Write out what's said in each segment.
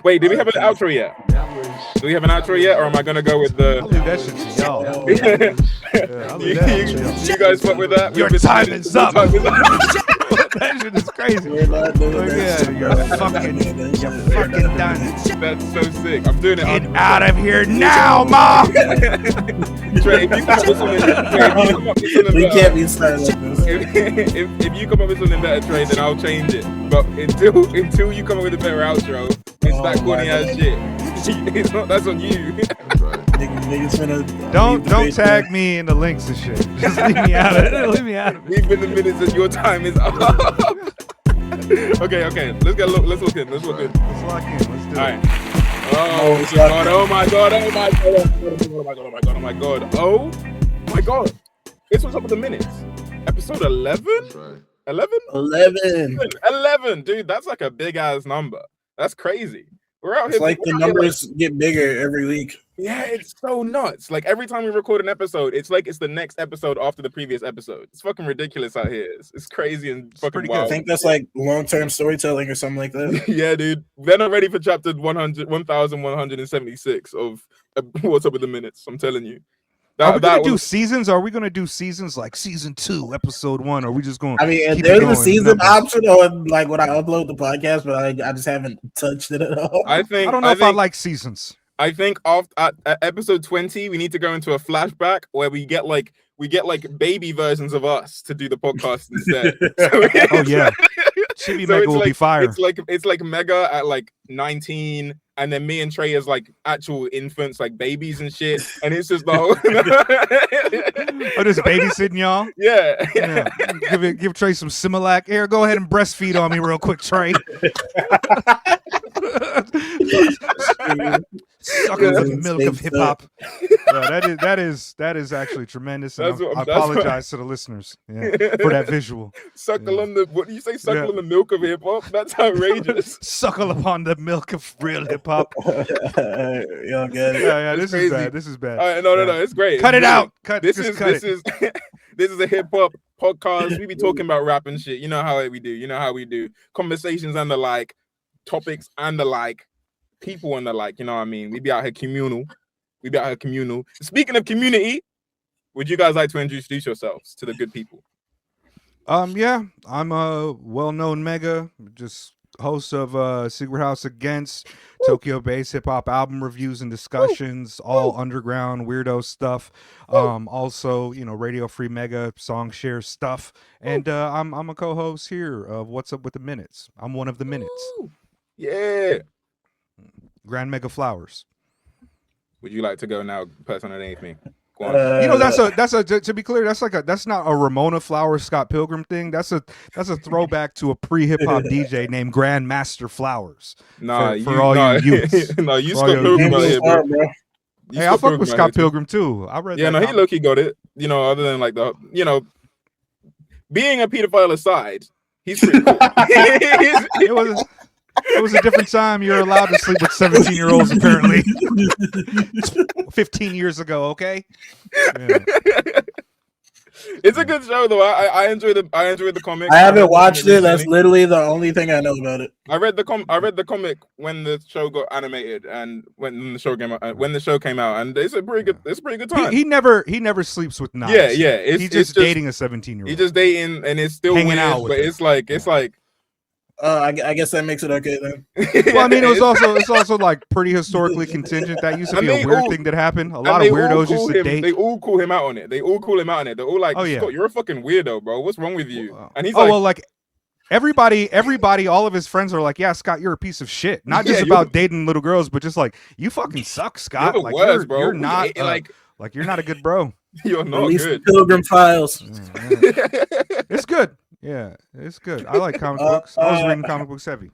Wait, did we have an outro yet? Do we have an outro yet, or am I gonna go with the? I'll leave that shit to y'all. You guys fuck with that? Your time is up. That shit is crazy. You're fucking done. That's so sick. I'm doing it. Get out of here now, Mom. Trey, if you come up with something, we can't be silent like this. If you come up with something better, Trey, then I'll change it. But until you come up with a better outro, it's that corny ass shit. It's not. That's on you. Don't tag me in the links and shit. Just leave me out of it. Leave me out of it. Leave in the minutes and your time is up. Okay. Let's look in. Let's lock in. Let's do it. All right. Oh my god. Oh my god. This was up with the minutes. Episode 11? That's right. 11, dude. That's like a big ass number. That's crazy. We're out It's here. like the numbers get bigger every week. Yeah, it's so nuts. Like every time we record an episode, it's like it's the next episode after the previous episode. It's fucking ridiculous out here. It's crazy and fucking wild. I think that's like long-term storytelling or something like that. Yeah, dude. They're not ready for chapter 1176 of What's Up with the Minutes. I'm telling you. Are we gonna do seasons? Or are we gonna do seasons like season 2, episode 1? Or are we just going? I mean, there's a season option on like when I upload the podcast, but I just haven't touched it at all. I don't know if I like seasons. I think at episode 20, we need to go into a flashback where we get like baby versions of us to do the podcast instead. Oh yeah, Chibi Mega will be fire. It's like Mega at like 19. And then me and Trey as like actual infants, like babies and shit. And it's just the whole. Oh, just babysitting y'all? Yeah. Give Trey some Similac. Here, go ahead and breastfeed on me real quick, Trey. Sucking the milk of hip hop. That is actually tremendous. And I apologize to the listeners for that visual. Suckle on the what do you say? Suckle on the milk of hip hop? That's outrageous. Suckle upon the milk of real hip hop. Y'all get it. Yeah, this is bad. This is bad. No, it's great. Cut it out. This is this is a hip hop podcast. We be talking about rap and shit. You know how we do. Conversations and the like, topics and the like, people and the like. You know what I mean? We be out here communal. Speaking of community, would you guys like to introduce yourselves to the good people? Yeah, I'm a well-known Mega, just host of Secret House Against, Tokyo-based hip-hop album reviews and discussions, all underground weirdo stuff. Also, Radio Free Mega song share stuff, and I'm a co-host here of What's Up with the Minutes. I'm one of the Minutes. Yeah. Grand Mega Flowers. Would you like to go now, person underneath me? That's a to be clear, that's not a Ramona Flowers Scott Pilgrim thing. That's a throwback to a pre-hip hop DJ named Grandmaster Flowers. Nah, for all you youths. No, you Scott Pilgrim out here, bro. Hey, I fuck with Scott Pilgrim too. I read. Yeah, no, he low-key got it. Other than like the being a pedophile aside, he's pretty cool. It was a different time. You're allowed to sleep with 17-year-olds, apparently. 15 years ago, okay? Yeah. It's a good show, though. I enjoy the comic. I haven't watched it. That's literally the only thing I know about it. I read the comic when the show got animated and when the show came out, and it's a pretty good time. He never sleeps with knives. Yeah. He's just dating a 17-year-old. He's just dating, and it's still hanging weird, out with but it's like. I guess that makes it okay then. Well, I mean, it's also like pretty historically contingent. That used to be a weird thing that happened. A lot of weirdos used to date. They all call him out on it. They're all like, Scott, you're a fucking weirdo, bro. What's wrong with you? And he's like everybody, all of his friends are like, yeah, Scott, you're a piece of shit. Not just about dating little girls, but just like, you fucking suck, Scott. You're the worst, bro. You're not like you're not a good bro. You're not good. Pilgrim Files. It's good. Yeah, it's good. I like comic books. I was reading comic books heavy.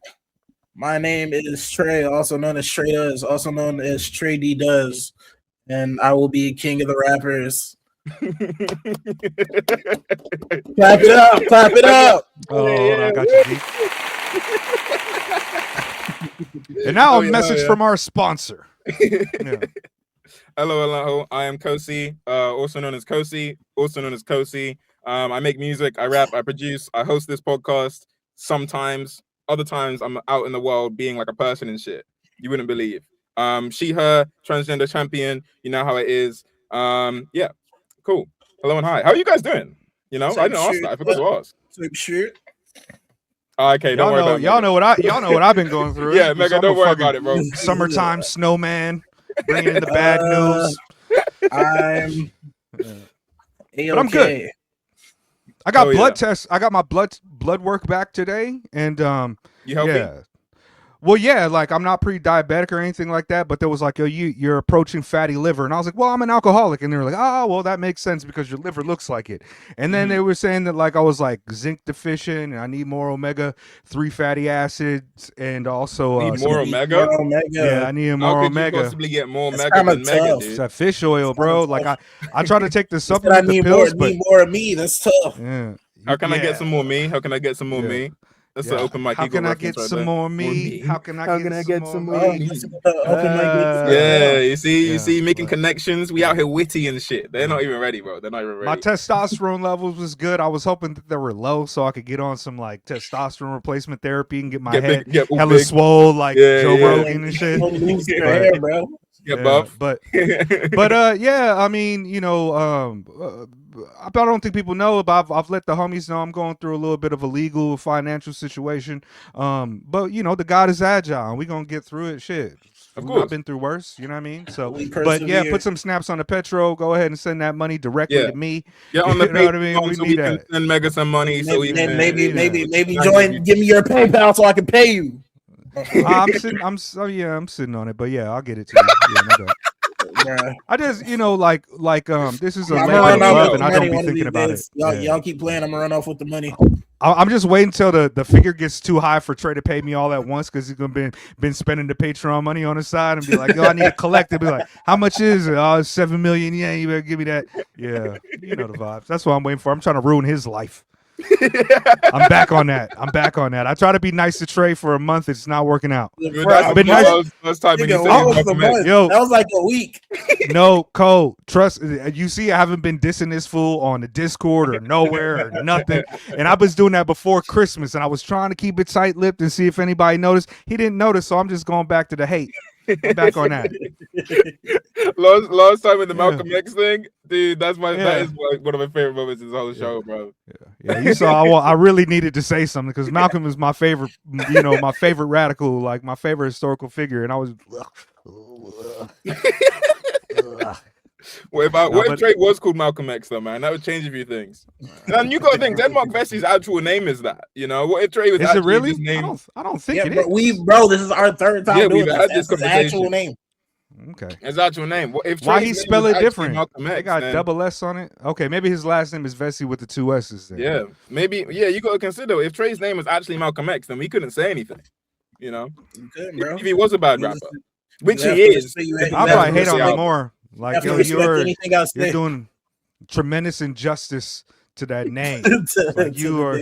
My name is Trey, also known as Trey Does, also known as Trey D Does, and I will be king of the rappers. Clap it up. Oh, I got you, G. And now a message from our sponsor. Yeah. Hello. I am Kosey, also known as Kosey. I make music, I rap, I produce, I host this podcast sometimes. Other times I'm out in the world being like a person and shit. You wouldn't believe. She, her, transgender champion. You know how it is. Yeah, cool. Hello and hi. How are you guys doing? You know, I didn't ask that. I forgot to ask. Okay, don't worry about it. Y'all know what I've been going through. Yeah, Mega, don't worry about it, bro. Summertime snowman, bringing in the bad news. I'm but I'm good. I got blood tests. I got my blood work back today, and you healthy? Yeah. Well, yeah, like I'm not pre-diabetic or anything like that, but there was like, yo, you're approaching fatty liver. And I was like, well, I'm an alcoholic. And they were like, oh, well, that makes sense because your liver looks like it. And then they were saying that like I was like zinc deficient and I need more omega-3 fatty acids and also need more omega? Yeah, I need more omega. How could you possibly get more omega than mega, dude? It's that fish oil, bro. Like I try to take the supplement, I need pills, need more of me. That's tough. Yeah. How can I get some more me? How can I get some more me? That's an open mic. How can I get some more me? How can I get some more me? Yeah, you see, making connections. We out here witty and shit. They're not even ready, bro. They're not even ready. My testosterone levels was good. I was hoping that they were low so I could get on some like testosterone replacement therapy and get my head hella swole like Joe Rogan and shit. Lose your hair, bro. Buff. But yeah, I mean, you know, I don't think people know, but I've let the homies know I'm going through a little bit of a legal financial situation. But you know, the God is agile and we're gonna get through it. Shit. Of course. I've been through worse, you know what I mean? So but yeah, put some snaps on the Petro, go ahead and send that money directly to me. Yeah, on the you know what I mean? We need that. Can send Mega some money maybe join, give me your PayPal so I can pay you. I'm sitting on it, but yeah, I'll get it to you. Yeah, no doubt. I just, you know, like this is a labor of love, and I don't be thinking about it. Y'all keep playing. I'm gonna run off with the money. I'm just waiting until the figure gets too high for Trey to pay me all at once because he's gonna been spending the Patreon money on his side and be like, yo, I need to collect it. Be like, how much is it? Oh, it's 7 million. Yeah, you better give me that. Yeah, you know the vibes. That's what I'm waiting for. I'm trying to ruin his life. I'm back on that. I try to be nice to Trey for a month. It's not working out. I've been nice. That was like a week. No, Cole, trust. You see, I haven't been dissing this fool on the Discord or nowhere or nothing. And I was doing that before Christmas, and I was trying to keep it tight-lipped and see if anybody noticed. He didn't notice, so I'm just going back to the hate. I'm back on that. Last time with the Malcolm X thing, dude, that is one of my favorite moments in this whole show, bro. Yeah. You saw I really needed to say something because Malcolm is my favorite, you know, my favorite radical, like my favorite historical figure, and I was. What if Drake was called Malcolm X though, man? That would change a few things. And you gotta think Denmark Vessie's actual name is that. You know, what if Trey was actually really? His name? I don't think it is. This is our third time doing we've had this. That's his actual name. Okay. His actual name. What if why he spell it different? Malcolm X, they got double S on it. Okay, maybe his last name is Vesey with the 2 S's. Then. Yeah, maybe. Yeah, you gotta consider if Trey's name was actually Malcolm X, then we couldn't say anything. You know, if he was a bad rapper, which he is. I probably hate on Lamar. Like you're doing tremendous injustice to that name. Like you are,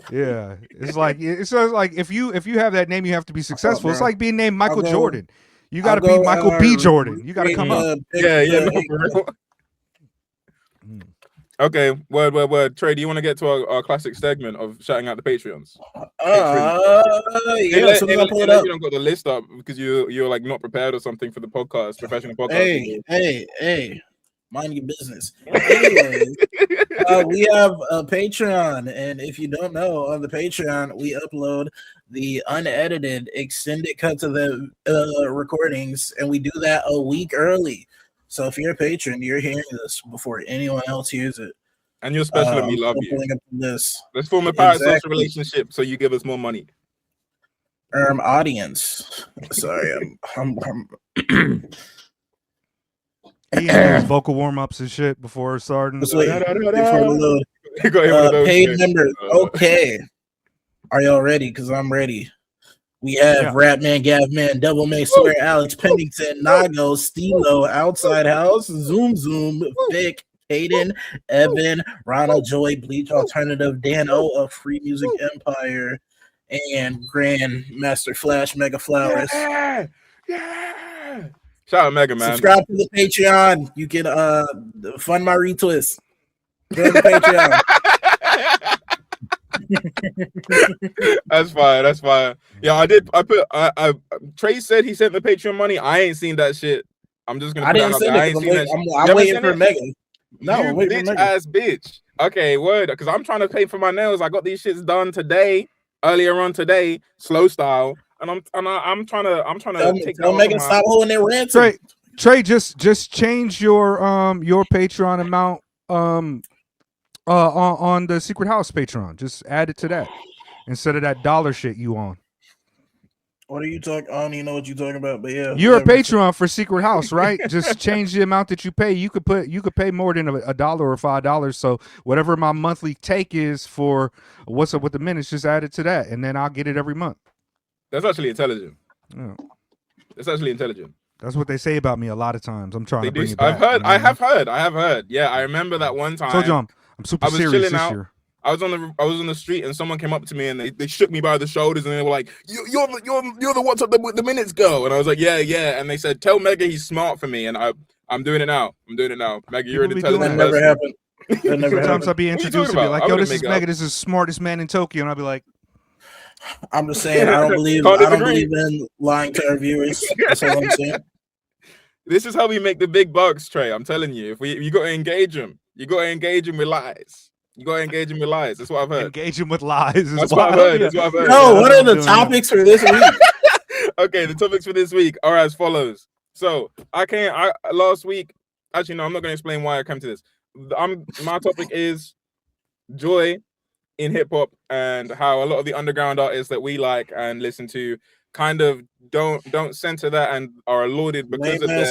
yeah. It's like if you have that name, you have to be successful. It's like being named Michael Jordan. You got to be Michael B. Jordan. You got to come up. Okay, word. Trey, do you want to get to our classic segment of shouting out the Patreons? You don't got the list up because you're like not prepared or something for the podcast, professional podcast. Hey, mind your business. Anyways, we have a Patreon, and if you don't know, on the Patreon we upload the unedited extended cuts of the recordings, and we do that a week early. So if you're a patron, you're hearing this before anyone else hears it. And you're special and we love you. Let's form a parasocial relationship so you give us more money. Audience. Sorry, I'm he has vocal warm-ups and shit before starting. Paid members. Okay. Are y'all ready? Because I'm ready. We have Rapman, Gavman, Double May, Swear, Alex, Pennington, Nago, Stilo, Outside House, Zoom, Vic, Caden, Evan, Ronald, Joy, Bleach, Alternative, Dan O of Free Music Empire, and Grand Master Flash, Mega Flowers. Yeah. Shout out Mega, man. Subscribe to the Patreon. You can fund my retwist. Join the Patreon. That's fire. That's fire. Yeah, I did. I Trey said he sent the Patreon money. I ain't seen that shit. I'm just gonna. I put didn't that out send there. it. I ain't seen that. I'm waiting for Mega. No, You I'm waiting for bitch Mega. ass bitch. Okay, word. Because I'm trying to pay for my nails. I got these shits done today, earlier on today, slow style, and I'm trying to take that Tell off Mega of my. stop holding their ransom. Trey, just change your Patreon amount on the Secret House Patreon. Just add it to that instead of that dollar shit you on. What are you talking? I don't even know what you're talking about, but yeah. You're a whatever. Patreon for Secret House, right? Just change the amount that you pay. You could pay more than $1 or $5. So whatever my monthly take is for what's up with the minutes, just add it to that, and then I'll get it every month. That's actually intelligent. Yeah. That's actually intelligent. That's what they say about me a lot of times. I'm trying to bring it I've back. heard. I have heard. Yeah, I remember that one time. Told you I'm super serious this year. I was on the street and someone came up to me and they shook me by the shoulders and they were like, "You're the what's up the minutes go?" And I was like, "Yeah." And they said, "Tell Mega he's smart for me." And I'm doing it now. Mega, you're an intelligent person. That never happened. That never Sometimes happened. I'll be introduced to be like, "Yo, this is Mega. This is the smartest man in Tokyo," and I'll be like, "I'm just saying, I don't believe in lying to our viewers." That's all I'm saying. This is how we make the big bucks, Trey. I'm telling you, you got to engage them. You got to engage them with lies. That's what I've heard. Engage him with lies. That's what I've heard. No, what are the topics for this week? Okay, the topics for this week are as follows. So last week. Actually, no, I'm not going to explain why I came to this. My topic is joy in hip hop and how a lot of the underground artists that we like and listen to kind of don't center that and are lauded because of their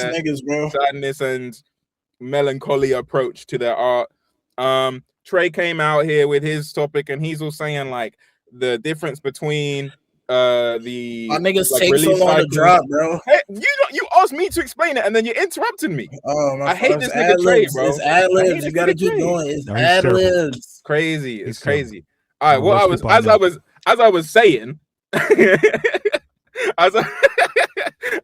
sadness and melancholy approach to their art. Trey came out here with his topic and he's all saying like the difference between the my niggas like, take so long to drop, bro. Hey, you asked me to explain it and then you interrupted me. Oh my! I hate this nigga Trey, bro. It's ad libs. You gotta keep going. It's ad libs. Crazy. It's crazy. All right. As I was saying. As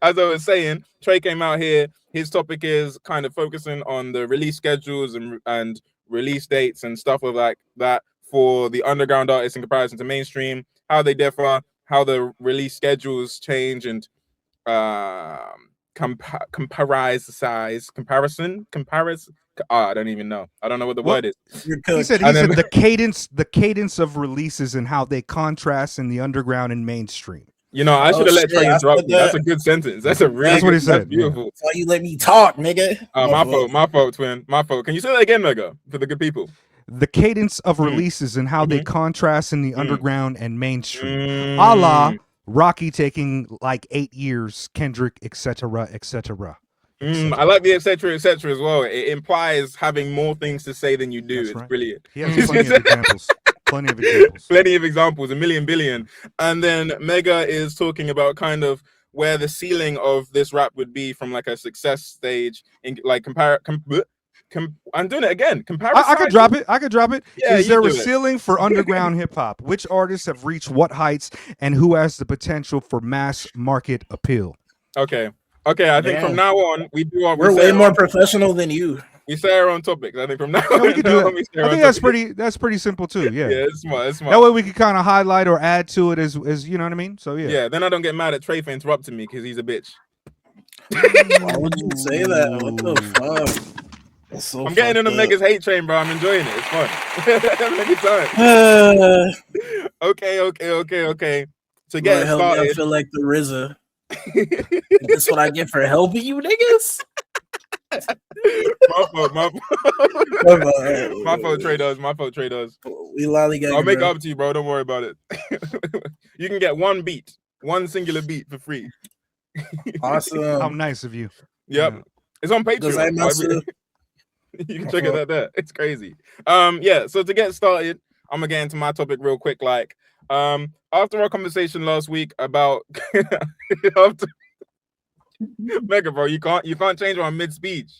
I was saying, Trey came out here. His topic is kind of focusing on the release schedules and release dates and stuff like that for the underground artists in comparison to mainstream, how they differ, how the release schedules change, and comparison. I don't even know. I don't know what the word is. He said the cadence of releases and how they contrast in the underground and mainstream. You know, I should have let Trey interrupt you. That's a good sentence. That's what he said. That's beautiful. That's why you let me talk, nigga. My fault, twin. My fault. Can you say that again, Mega, for the good people? The cadence of releases and how they contrast in the underground and mainstream. A la Rocky taking like 8 years, Kendrick, etc. I like the etc. as well. It implies having more things to say than you do. It's brilliant. He has plenty of examples. Plenty of examples, a million billion. And then Mega is talking about kind of where the ceiling of this rap would be from like a success stage in like I'm doing it again. Comparison. I could drop it. Yeah, is there a ceiling for underground hip hop? Which artists have reached what heights and who has the potential for mass market appeal? Okay. I think from now on we're way more professional than you. We say our own topics. I think from now on we can do it. I think that's pretty simple too. Yeah. Yeah, it's smart. That way we can kind of highlight or add to it as you know what I mean. So yeah. Yeah. Then I don't get mad at Trey for interrupting me because he's a bitch. Why would you say that? What the fuck? So I'm getting in the Mega's hate train, bro. I'm enjoying it. It's fun. Having a good time. Okay. To get started, I feel like the RZA. That's what I get for helping you niggas. My fault, Trey does. We lollygagging. I'll make it up to you, bro. Don't worry about it. You can get one singular beat for free. Awesome. How nice of you. Yep. Yeah. It's on Patreon. You can check it out there. It's crazy. Yeah. So to get started, I'm gonna get into my topic real quick. Like, after our conversation last week about Mega, bro, you can't change on mid-speech.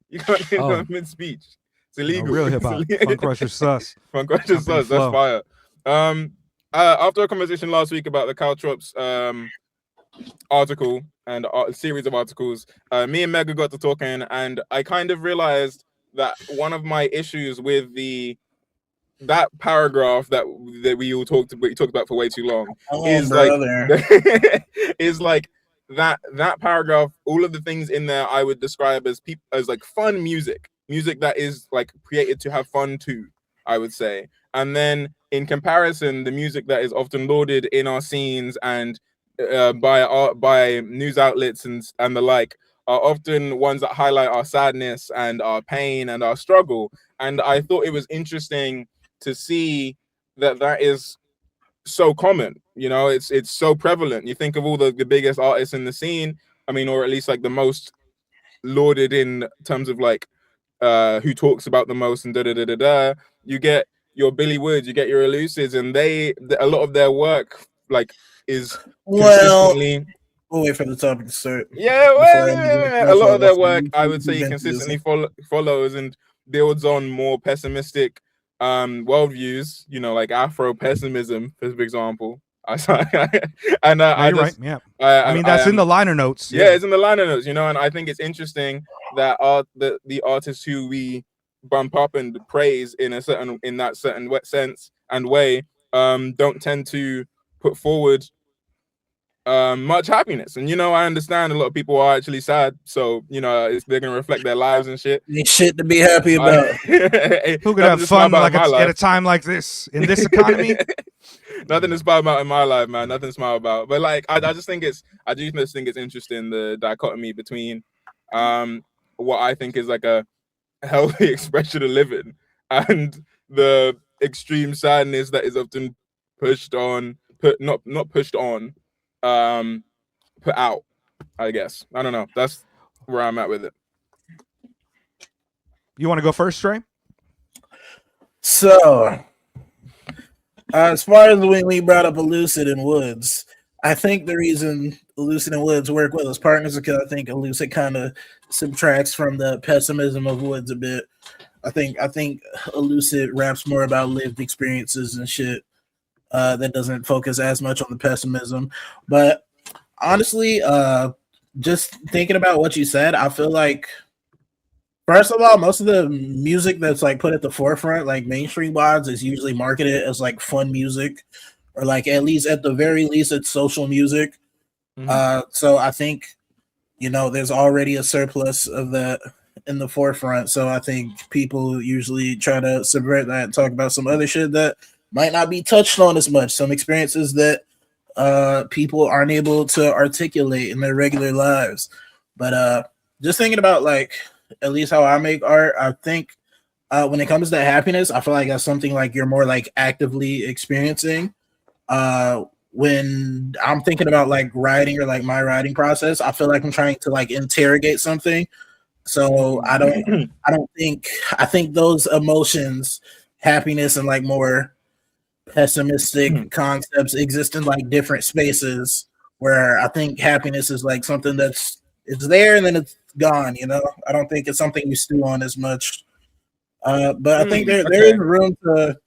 You can't change on mid-speech. It's illegal. Real hip hop. Fun Crusher sus. Fun Crusher sus. That's fire. After our conversation last week about the Caltrops article and a series of articles, me and Mega got to talking, and I kind of realized that one of my issues with the that paragraph that we all talked about for way too long is brother. like is like that paragraph. All of the things in there I would describe as like fun music that is like created to have fun too, I would say. And then in comparison, the music that is often lauded in our scenes and by news outlets and the like are often ones that highlight our sadness and our pain and our struggle. And I thought it was interesting to see that is so common. You know, it's so prevalent. You think of all the biggest artists in the scene, I mean, or at least like the most lauded in terms of like who talks about the most and da. You get your Billy Woods, you get your Elucids, and a lot of their work like is consistently. We'll wait for the topic to start. Yeah, a lot of their work, I would say, consistently follows and builds on more pessimistic worldviews. You know, like Afro pessimism, for example. And you're right. Yeah, I mean that's in the liner notes. Yeah, it's in the liner notes. You know, and I think it's interesting that the artists who we bump up and praise in that certain sense and way don't tend to put forward much happiness. And you know, I understand a lot of people are actually sad, so you know they're gonna reflect their lives and shit. Ain't shit to be happy about. Who could have fun like at a time like this in this economy? Nothing to smile about in my life, man. Nothing to smile about. But like, I do just think it's interesting, the dichotomy between what I think is like a healthy expression of living and the extreme sadness that is often not pushed on, put out, I guess. I don't know. That's where I'm at with it. You want to go first, Trey? So, as far as when we brought up Elucid and Woods, I think the reason Elucid and Woods work well as partners is because I think Elucid kind of subtracts from the pessimism of Woods a bit. I think Elucid raps more about lived experiences and shit that doesn't focus as much on the pessimism. But honestly, just thinking about what you said, I feel like, first of all, most of the music that's like put at the forefront, like mainstream wise, is usually marketed as like fun music, or like at the very least, it's social music. Mm-hmm. So I think, you know, there's already a surplus of that in the forefront. So I think people usually try to subvert that and talk about some other shit that might not be touched on as much. Some experiences that people aren't able to articulate in their regular lives. But just thinking about like, at least how I make art, I think when it comes to happiness, I feel like that's something like you're more like actively experiencing. When I'm thinking about like writing or like my writing process, I feel like I'm trying to like interrogate something. So I think those emotions, happiness and like more pessimistic concepts, exist in like different spaces, where I think happiness is like something it's there and then it's gone, you know. I don't think it's something you stew on as much. But I think there is room to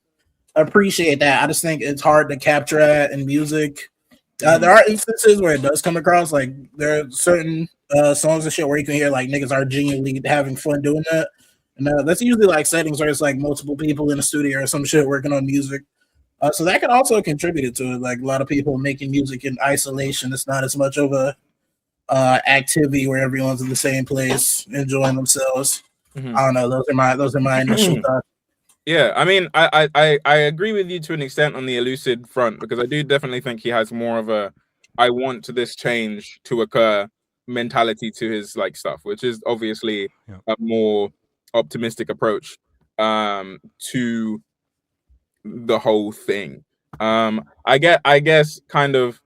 appreciate that. I just think it's hard to capture that in music. There are instances where it does come across, like there are certain songs and shit where you can hear like niggas are genuinely having fun doing that. And that's usually like settings where it's like multiple people in a studio or some shit working on music. So that can also contribute to it. Like a lot of people making music in isolation. It's not as much of a activity where everyone's in the same place enjoying themselves. I don't know. Those are my initial thoughts. Yeah, I mean, I agree with you to an extent on the Elucid front, because I do definitely think he has more of a I want this change to occur mentality to his like stuff, which is obviously a more optimistic approach to the whole thing. I guess kind of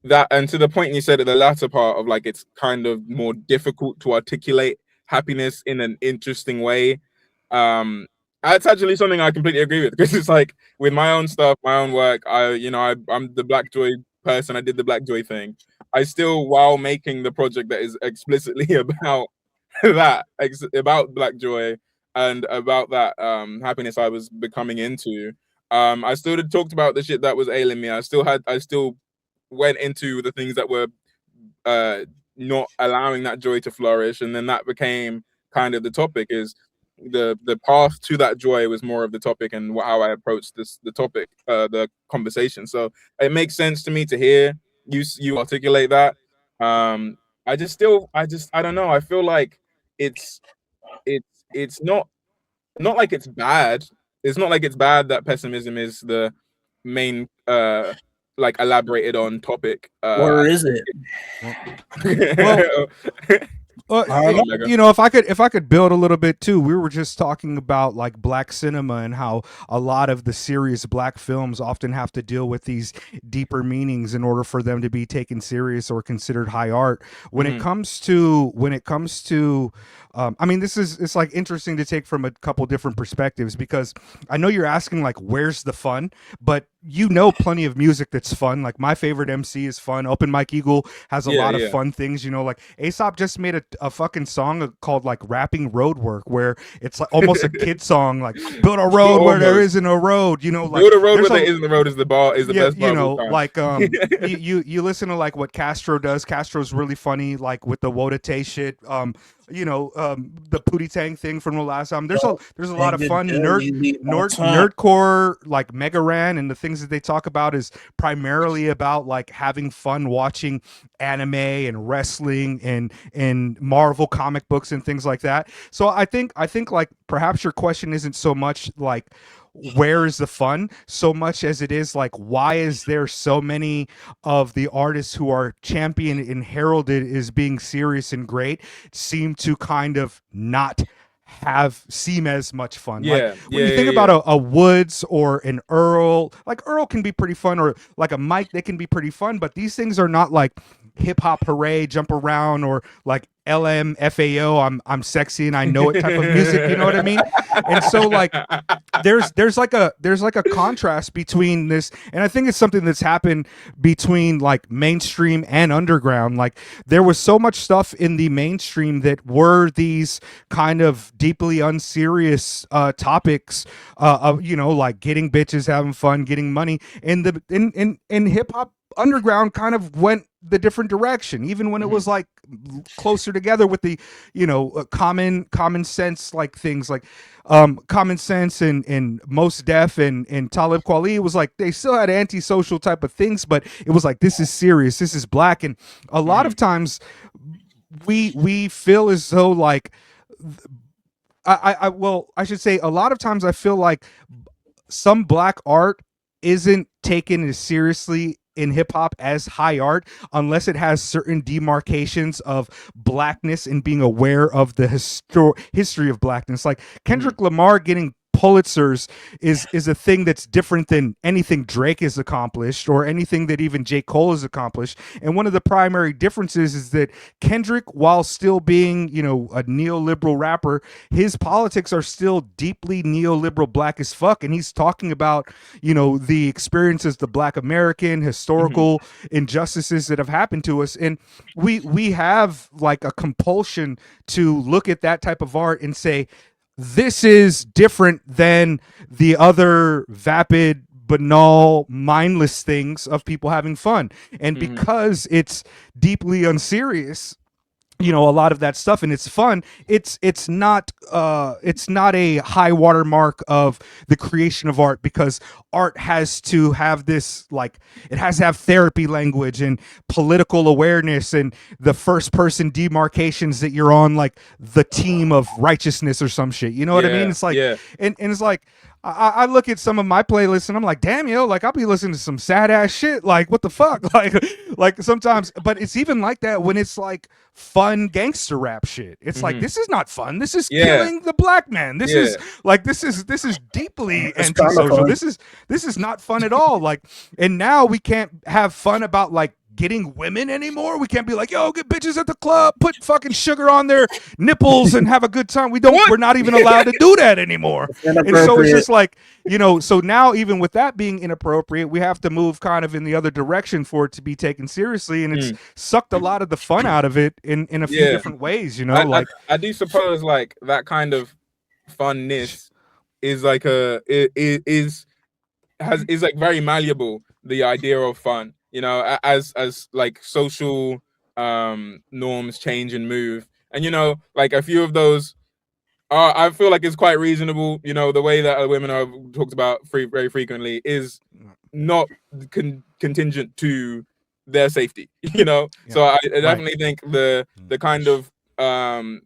that, and to the point you said at the latter part of like it's kind of more difficult to articulate happiness in an interesting way. That's actually something I completely agree with, because it's like with my own stuff, my own work, I'm the Black Joy person. I did the Black Joy thing. I still, while making the project that is explicitly about that, about Black Joy and about that happiness I was becoming into, I still talked about the shit that was ailing me. I still went into the things that were not allowing that joy to flourish, and then that became kind of the topic. Is the path to that joy was more of the topic and how I approached the topic, the conversation. So it makes sense to me to hear you articulate that. I don't know. I feel like it's not like it's bad. It's not like it's bad that pessimism is the main like elaborated on topic. Or is it? Well, you know, if I could build a little bit too. We were just talking about like black cinema and how a lot of the serious black films often have to deal with these deeper meanings in order for them to be taken serious or considered high art. When it comes to I mean, it's like interesting to take from a couple different perspectives, because I know you're asking like, where's the fun? But you know, plenty of music that's fun. Like my favorite MC is fun. Open Mike Eagle has a lot of fun things. You know, like Aesop just made a fucking song called like Rapping Road Work, where it's like almost a kid song, like build a road where there isn't a road. You know, like build a road where there isn't a road is the best bar. You know, like you listen to like what Castro does. Castro's really funny, like with the WUWTM shit. You know, the Pootie Tang thing from the last album. There's a lot of fun nerdcore, like Mega Ran, and the things that they talk about is primarily about like having fun watching anime and wrestling and Marvel comic books and things like that. So I think like perhaps your question isn't so much like where is the fun, so much as it is like, why is there so many of the artists who are championed and heralded as being serious and great seem to kind of not seem as much fun? Like when you think about a Woods or an Earl, like Earl can be pretty fun, or like a Mike, they can be pretty fun, but these things are not like hip hop hooray, jump around, or like LMFAO, I'm sexy and I know it type of music, you know what I mean? And so like there's like a contrast between this, and I think it's something that's happened between like mainstream and underground. Like there was so much stuff in the mainstream that were these kind of deeply unserious topics of, you know, like getting bitches, having fun, getting money, and in hip hop underground kind of went the different direction, even when it was like closer together with the, you know, common sense, like things like Common Sense and Most Def and Talib Kweli. It was like they still had antisocial type of things, but it was like, this is serious, this is black. And a lot of times we feel as though like I should say a lot of times I feel like some black art isn't taken as seriously in hip hop as high art unless it has certain demarcations of blackness and being aware of the history of blackness. Like Kendrick Lamar getting Pulitzers is a thing that's different than anything Drake has accomplished or anything that even J. Cole has accomplished. And one of the primary differences is that Kendrick, while still being, you know, a neoliberal rapper, his politics are still deeply neoliberal, black as fuck. And he's talking about, you know, the experiences, the Black American historical injustices that have happened to us. And we have like a compulsion to look at that type of art and say, this is different than the other vapid, banal, mindless things of people having fun. And because it's deeply unserious, you know, a lot of that stuff, and it's fun, it's not a high watermark of the creation of art, because art has to have this, like, it has to have therapy language and political awareness and the first person demarcations that you're on like the team of righteousness or some shit, you know what I mean? It's like and it's like I look at some of my playlists and I'm like, damn, yo, like I'll be listening to some sad ass shit. Like, what the fuck? Like sometimes, but it's even like that when it's like fun gangster rap shit. It's like, this is not fun. This is killing the black man. This is like, this is deeply antisocial. This is not fun at all. Like, and now we can't have fun about like getting women anymore. We can't be like, yo, get bitches at the club, put fucking sugar on their nipples and have a good time. We're not even allowed to do that anymore. And so it's just like, you know, so now even with that being inappropriate, we have to move kind of in the other direction for it to be taken seriously. And it's sucked a lot of the fun out of it in a few different ways, you know. I do suppose like that kind of funness is like is like very malleable, the idea of fun, you know, as like social norms change and move. And, you know, like a few of those I feel like it's quite reasonable. You know, the way that women are talked about very frequently is not contingent to their safety. You know, so I definitely think the kind of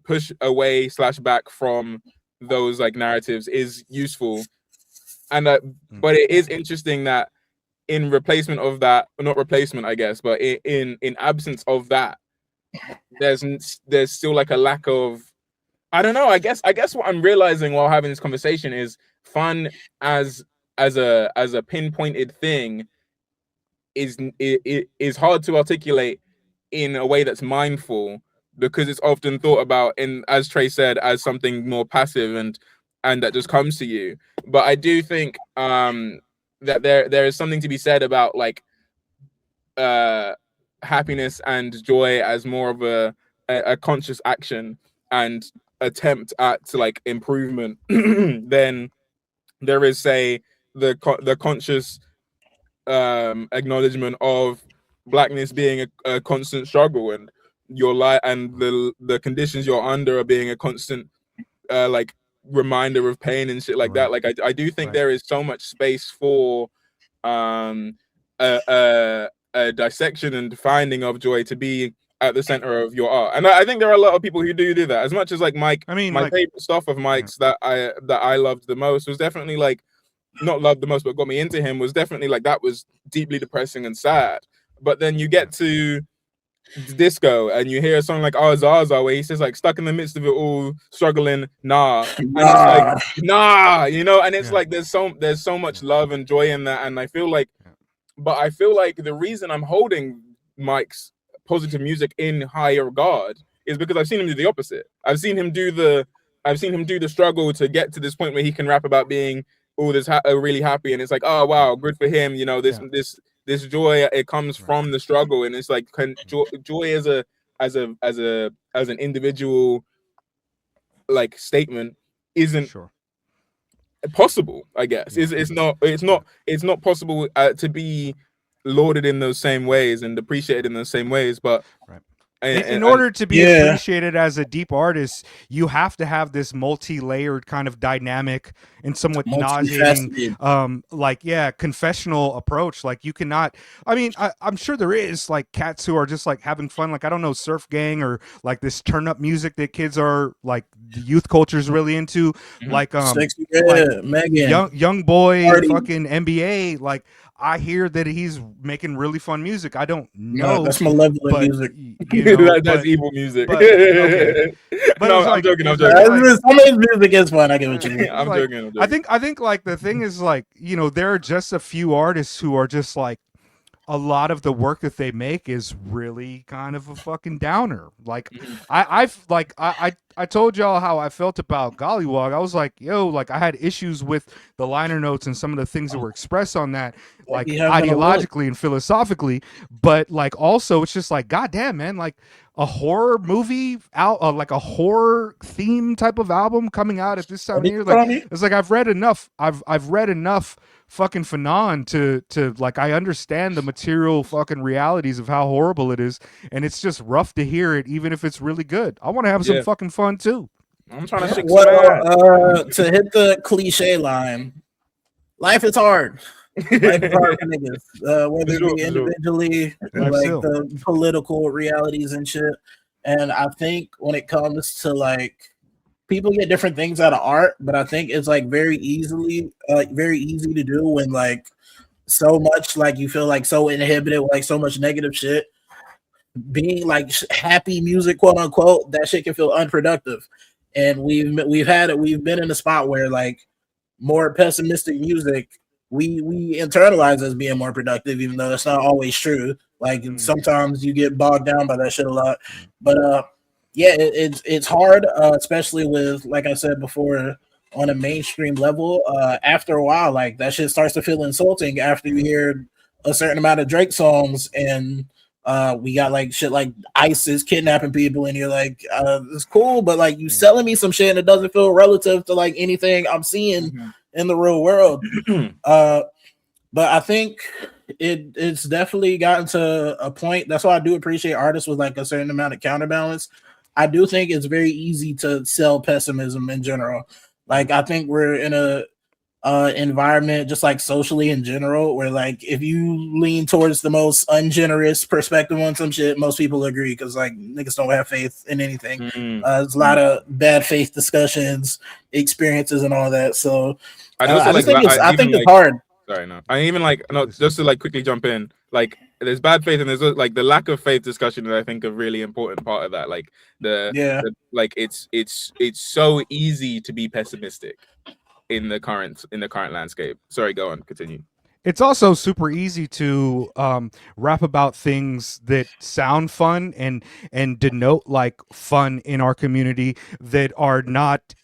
push away / back from those like narratives is useful, and but it is interesting that in replacement of that, not replacement, I guess, but in absence of that, there's still like a lack of, I don't know. I guess what I'm realizing while having this conversation is fun as a pinpointed thing is hard to articulate in a way that's mindful, because it's often thought about, and as Trey said, as something more passive and that just comes to you. But I do think that there is something to be said about like happiness and joy as more of a conscious action and attempt at like improvement than there is, say, the conscious acknowledgement of blackness being a constant struggle, and your life and the conditions you're under are being a constant like reminder of pain and shit like that. Like I do think there is so much space for a dissection and finding of joy to be at the center of your art. And I think there are a lot of people who do that. As much as like Mike, I mean, my favorite stuff of Mike's that I loved the most was definitely like, not loved the most, but got me into him, was definitely like, that was deeply depressing and sad. But then you get to disco and you hear a song like "Oh Zaza," where he says like, stuck in the midst of it all, struggling, nah, and it's like, nah, you know, and it's like there's so much love and joy in that. And I feel like the reason I'm holding Mike's positive music in higher regard is because I've seen him do the opposite. I've seen him do the struggle to get to this point where he can rap about being really happy, and it's like, oh wow, good for him, you know, this joy, it comes from the struggle. And it's like, joy as an individual like statement isn't possible, I guess. It's not possible to be lauded in those same ways and appreciated in those same ways. But in order to be appreciated as a deep artist, you have to have this multi-layered kind of dynamic and somewhat nauseating confessional approach. Like, you cannot, I mean, I'm sure there is like cats who are just like having fun, like, I don't know, Surf Gang, or like this turn up music that kids are like, the youth culture is really into, like Megan, young boy Party. Fucking NBA. Like, I hear that he's making really fun music. I don't know. That's malevolent music. You know, that's evil music. But no, I'm joking. Some of his music is fun. I get what you mean. I'm joking. I think like the thing is, like, you know, there are just a few artists who are just like, a lot of the work that they make is really kind of a fucking downer. Like, I told y'all how I felt about Gollywog. I was like, yo, like, I had issues with the liner notes and some of the things that were expressed on that, like ideologically and philosophically. But like, also, it's just like, goddamn, man, like a horror movie out, like a horror theme type of album coming out at this time of year. Like, it's like, I've read enough. I've read enough fucking funnnn to like, I understand the material fucking realities of how horrible it is, and it's just rough to hear it, even if it's really good. I want to have some fucking fun too. I'm trying to shake to hit the cliche line, life is hard. Life is hard for niggas, whether it be individually, like the political realities and shit. And I think when it comes to like, people get different things out of art, but I think it's like very easy to do when like so much, like, you feel like so inhibited with like so much negative shit. Being like happy music, quote unquote, that shit can feel unproductive. And we've been in a spot where like more pessimistic music, we internalize as being more productive, even though it's not always true. Like, sometimes you get bogged down by that shit a lot. But yeah, it's hard, especially with, like I said before, on a mainstream level. After a while, like, that shit starts to feel insulting after you hear a certain amount of Drake songs, and we got like shit like ISIS kidnapping people, and you're like, it's cool, but like, you selling me some shit and it doesn't feel relative to like anything I'm seeing in the real world. But I think it's definitely gotten to a point. That's why I do appreciate artists with like a certain amount of counterbalance. I do think it's very easy to sell pessimism in general. Like I think we're in a environment, just like socially in general, where like if you lean towards the most ungenerous perspective on some shit, most people agree because like niggas don't have faith in anything. There's a lot of bad faith discussions, experiences, and all that. So I think it's hard. Sorry, no. I even like just to like quickly jump in. Like there's bad faith and there's like the lack of faith discussion that I think a really important part of that. Like like it's so easy to be pessimistic in the current landscape. Sorry, go on, continue. It's also super easy to rap about things that sound fun and denote like fun in our community that are not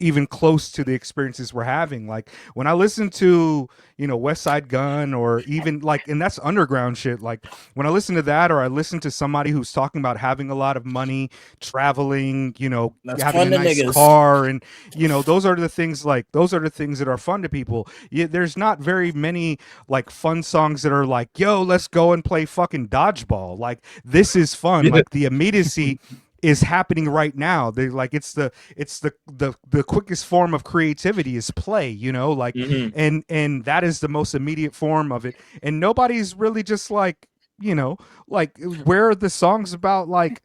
even close to the experiences we're having. Like when I listen to, you know, West Side Gun or even like, and that's underground shit. Like when I listen to that, or I listen to somebody who's talking about having a lot of money, traveling, you know, having a nice car, and you know, those are the things that are fun to people. There's not very many like fun songs that are like, yo, let's go and play fucking dodgeball. Like this is fun. Like the immediacy is happening right now. They like it's the quickest form of creativity is play, you know, like and that is the most immediate form of it. And nobody's really just like, you know, like where are the songs about like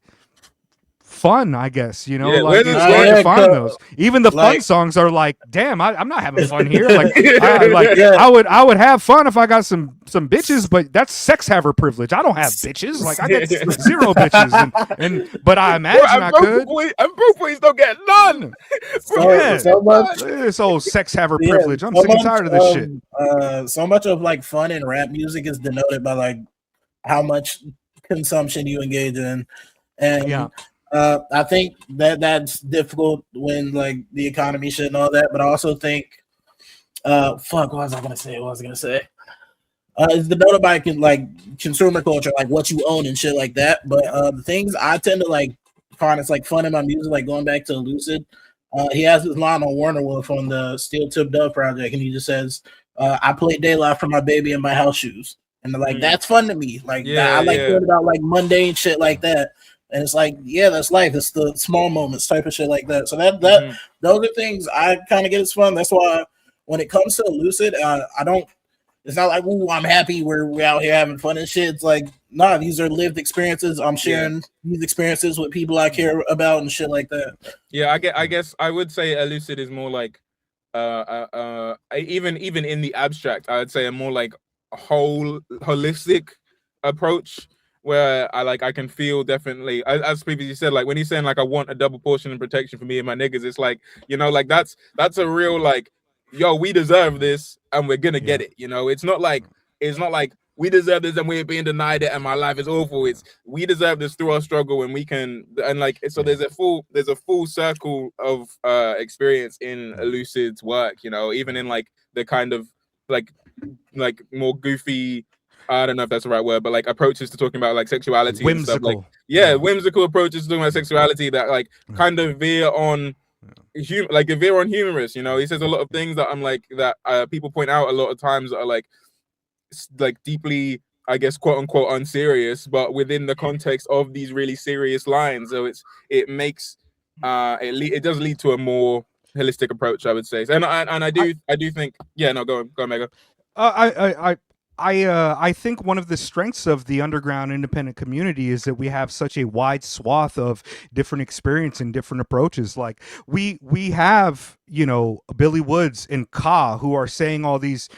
fun, I guess, you know, like it's hard to find those. Even the fun songs are like, damn, I'm not having fun here. Like, I would have fun if I got some bitches, but that's sex haver privilege. I don't have bitches. Like I get 0 bitches, but I imagine I could. And broke boys don't get none. So much this old sex haver privilege. I'm sick and tired of this shit. So much of like fun in rap music is denoted by like how much consumption you engage in, and I think that's difficult when like the economy shit and all that, but I also think what was I gonna say? It's denoted by like consumer culture, like what you own and shit like that. But the things I tend to like find it's like fun in my music, like going back to Lucid. He has this line on Warner Wolf on the Steel Tip Dove project, and he just says, I play daylight for my baby in my house shoes. And like that's fun to me. Like I like hearing about like mundane shit like that. And it's like, yeah, that's life. It's the small moments type of shit like that. So those are things I kind of get as fun. That's why when it comes to Lucid, I don't. It's not like, ooh, I'm happy we're out here having fun and shit. It's like, nah, these are lived experiences. I'm sharing these experiences with people I care about and shit like that. Yeah, I guess I would say Lucid is more like, even in the abstract, I would say a more like holistic approach. Where I can feel definitely, as previously said, like when he's saying like I want a double portion of protection for me and my niggas, it's like, you know, like that's a real like, yo, we deserve this and we're gonna get it. You know, it's not like we deserve this and we're being denied it and my life is awful. It's we deserve this through our struggle and we can, and like so there's a full circle of experience in Lucid's work. You know, even in like the kind of like more goofy. I don't know if that's the right word, but like approaches to talking about like sexuality, whimsical, and stuff. Like whimsical approaches to talking about sexuality that like kind of veer on humorous. You know, he says a lot of things that I'm like that people point out a lot of times that are like deeply, I guess, quote unquote unserious, but within the context of these really serious lines. So it makes it does lead to a more holistic approach, I would say. And I do think go on, Mega. I think one of the strengths of the underground independent community is that we have such a wide swath of different experience and different approaches. Like we have, you know, Billy Woods and Ka, who are saying all these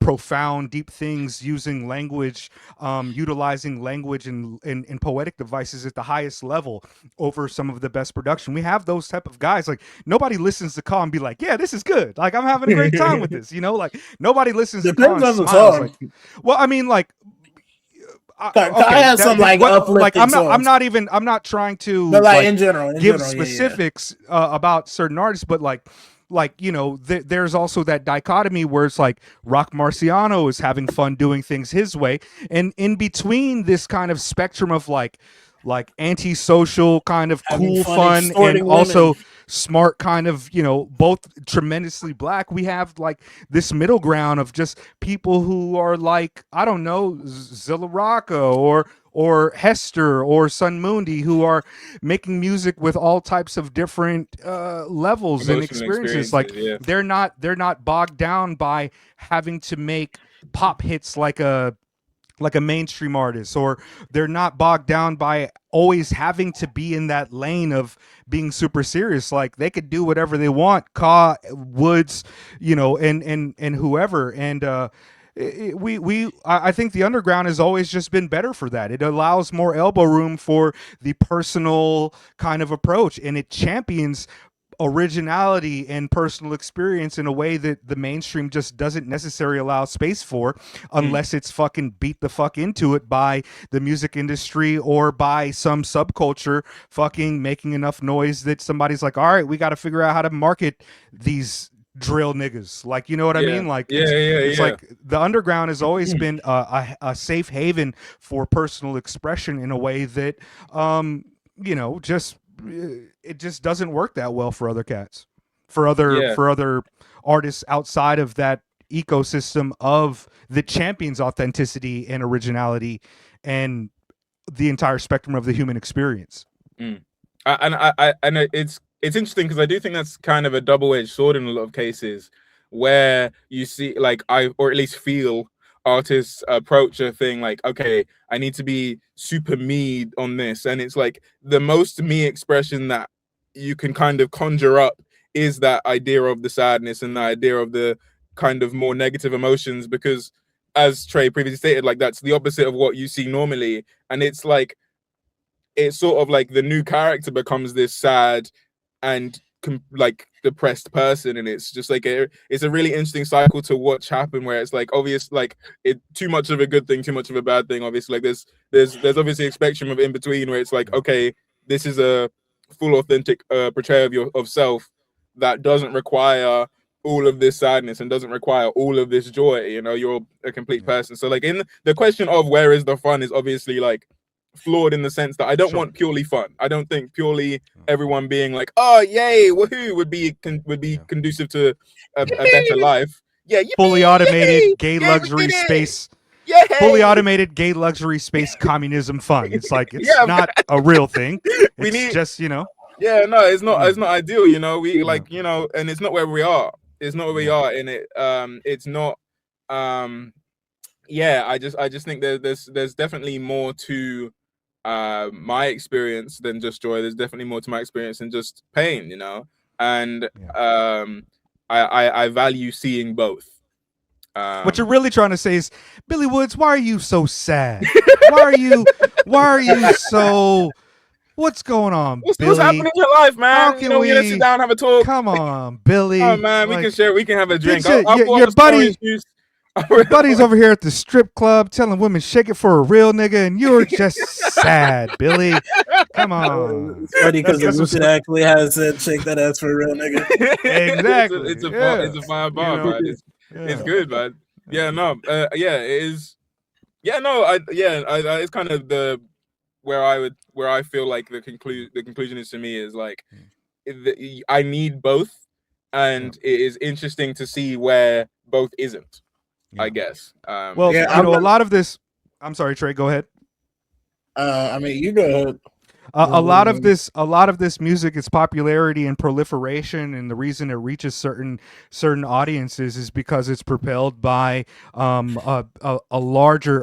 profound, deep things using language, utilizing language and poetic devices at the highest level over some of the best production. We have those type of guys. Like nobody listens to Ka and be like, yeah, this is good. Like I'm having a great time with this. You know, like nobody listens to Ka and smiles. Like, well, I mean, like, I have some like uplifting I'm not trying to in general give specifics about certain artists, but like you know, there's also that dichotomy where it's like Rock Marciano is having fun doing things his way, and in between this kind of spectrum of like antisocial kind of cool fun and also smart kind of, you know, both tremendously black, we have like this middle ground of just people who are like, I don't know, Zilla Rocca or Hester or Sun Mundi, who are making music with all types of different levels and Emotional experiences. Like yeah. they're not bogged down by having to make pop hits like a mainstream artist, or they're not bogged down by always having to be in that lane of being super serious. Like they could do whatever they want, Woods, and whoever. And I think the underground has always just been better for that. It allows more elbow room for the personal kind of approach, and it champions originality and personal experience in a way that the mainstream just doesn't necessarily allow space for, unless it's fucking beat the fuck into it by the music industry or by some subculture fucking making enough noise that somebody's like, all right, we got to figure out how to market these drill niggas. Like, you know what I mean? Like, it's like the underground has always been a safe haven for personal expression in a way that, it just doesn't work that well for other cats, for other artists outside of that ecosystem of the champion's authenticity and originality and the entire spectrum of the human experience. And it's interesting because I do think that's kind of a double-edged sword in a lot of cases, where you see, like, or at least feel artists approach a thing like, okay, I need to be super me on this, and it's like the most me expression that you can kind of conjure up is that idea of the sadness and the idea of the kind of more negative emotions, because as Trey previously stated, like that's the opposite of what you see normally. And it's like, it's sort of like the new character becomes this sad and like depressed person, and it's just like it's a really interesting cycle to watch happen, where it's like obvious, like it too much of a good thing, too much of a bad thing. Obviously, like there's obviously a spectrum of in between, where it's like, okay, this is a full authentic portrayal of self that doesn't require all of this sadness and doesn't require all of this joy. You're a complete person. So like in the question of where is the fun is obviously like flawed in the sense that I don't want purely fun. I don't think purely everyone being like, oh yay, woohoo, would be conducive to a better life. Yeah, fully automated gay luxury space. Yeah, fully automated gay luxury space communism fun. It's like it's not a real thing. It's just Yeah, no, it's not ideal. We like and it's not where we are. It's not where we are, and it's not. I just think there's definitely more to my experience than just joy. There's definitely more to my experience than just pain, and I value seeing both. What you're really trying to say is, Billy Woods, why are you so sad? why are you so, what's going on, what's Billy? happening in your life, man? How can we sit down and have a talk? Come on, Billy. Oh man, we can share, we can have a drink. Your buddy's over here at the strip club telling women shake it for a real nigga, and you're just sad, Billy. Come on. It's funny because Lucid actually has said shake that ass for a real nigga. Exactly. It's a fire bar, man. It's good, man. It is. It's kind of where I feel like the conclusion is to me is like I need both, and it is interesting to see where both isn't. I guess. A lot of this. I'm sorry, Trey. Go ahead. You go ahead. A lot of this music, its popularity and proliferation, and the reason it reaches certain audiences is because it's propelled by a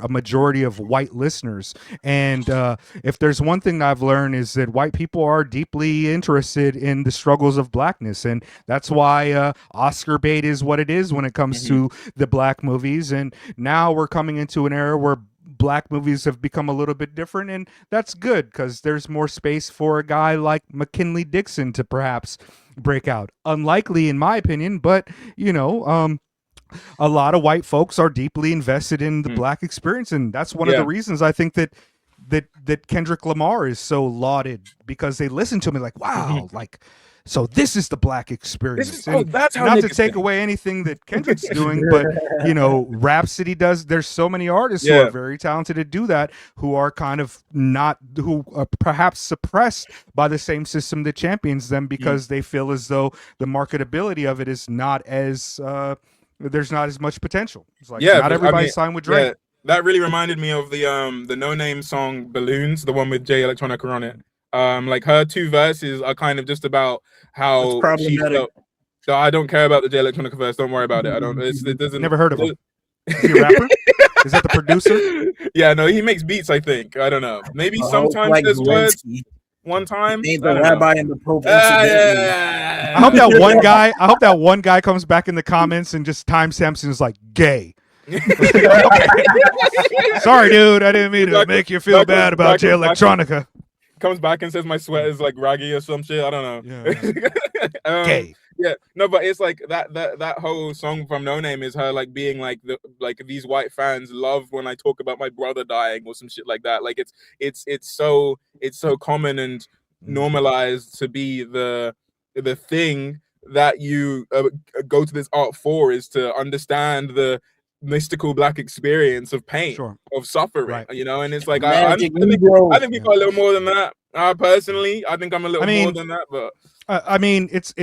majority of white listeners. And if there's one thing that I've learned is that white people are deeply interested in the struggles of blackness, and that's why Oscar bait is what it is when it comes to the black movies. And now we're coming into an era where black movies have become a little bit different, and that's good because there's more space for a guy like McKinley Dixon to perhaps break out. Unlikely in my opinion, but a lot of white folks are deeply invested in the black experience, and that's one of the reasons I think that Kendrick Lamar is so lauded, because they listen to him and like, wow, like, so this is the black experience. That's how. Not to take away anything that Kendrick's doing, but Rhapsody does. There's so many artists who are very talented to do that, who are kind of who are perhaps suppressed by the same system that champions them, because they feel as though the marketability of it is not as there's not as much potential. It's like not everybody's signed with Drake. That really reminded me of the No Name song Balloons, the one with Jay Electronica on it. Like her 2 verses are kind of just about That's how she problematic. felt. No, I don't care about the Jay Electronica verse. Don't worry about it. I don't. It doesn't. Never heard of him. Is he a rapper? Is that the producer? Yeah, no, he makes beats. I think. I don't know. Maybe sometimes like there's words. Whimsy. One time, Ain't I the don't know. rabbi and the Pope Yeah. I hope that one guy. I hope that one guy comes back in the comments and just timestamps and is like gay. Sorry, dude. I didn't mean to make you feel bad about Jay Electronica. Comes back and says my sweat is like raggy or some shit. I don't know. Yeah. Gay. Yeah, no, but it's like that whole song from No Name is her like being like these white fans love when I talk about my brother dying or some shit like that. Like it's so common and normalized to be the thing that you go to this art for, is to understand the mystical black experience of pain, of suffering, right. You know. And it's like I think people are a little more than that. Personally, I think I'm a little more than that, but I mean, it's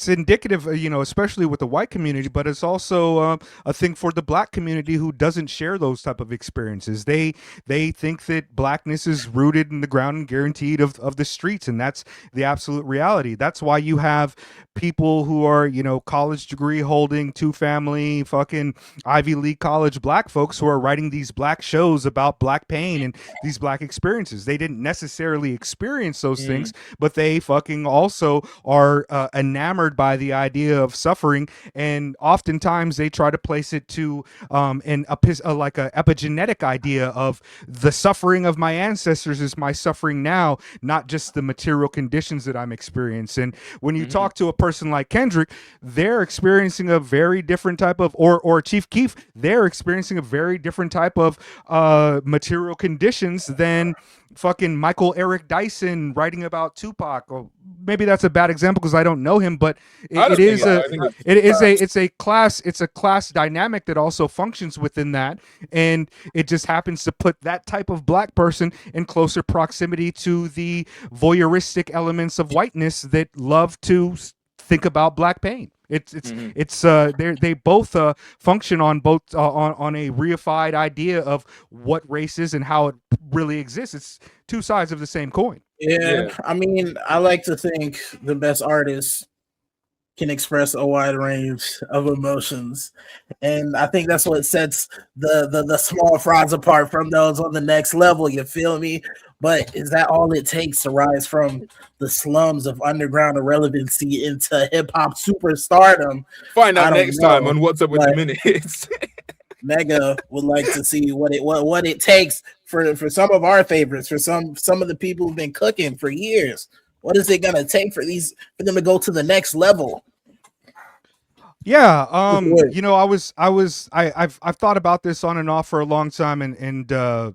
indicative, you know, especially with the white community, but it's also a thing for the black community who doesn't share those type of experiences. They think that blackness is rooted in the ground and guaranteed of the streets, and that's the absolute reality. That's why you have people who are, you know, college degree holding, 2-family, fucking Ivy League college black folks who are writing these black shows about black pain and these black experiences. They didn't necessarily experience those things, but they fucking also are enamored by the idea of suffering, and oftentimes they try to place it to like a epigenetic idea of the suffering of my ancestors is my suffering now, not just the material conditions that I'm experiencing. When you talk to a person like Kendrick, they're experiencing a very different type of, or Chief Keef, they're experiencing a very different type of material conditions than fucking Michael Eric Dyson writing about Tupac. Or maybe that's a bad example because I don't know him, but it's a class dynamic that also functions within that, and it just happens to put that type of black person in closer proximity to the voyeuristic elements of whiteness that love to think about black pain. They both function on both on a reified idea of what race is and how it really exists. It's 2 sides of the same coin. Yeah, I mean, I like to think the best artists can express a wide range of emotions, and I think that's what sets the small fries apart from those on the next level. You feel me? But is that all it takes to rise from the slums of underground irrelevancy into hip hop superstardom? Find out next time on What's Up with the Minutes. Mega would like to see what it takes for some of our favorites, for some of the people who've been cooking for years. What is it gonna take for them to go to the next level? Yeah, you know, I've thought about this on and off for a long time, and to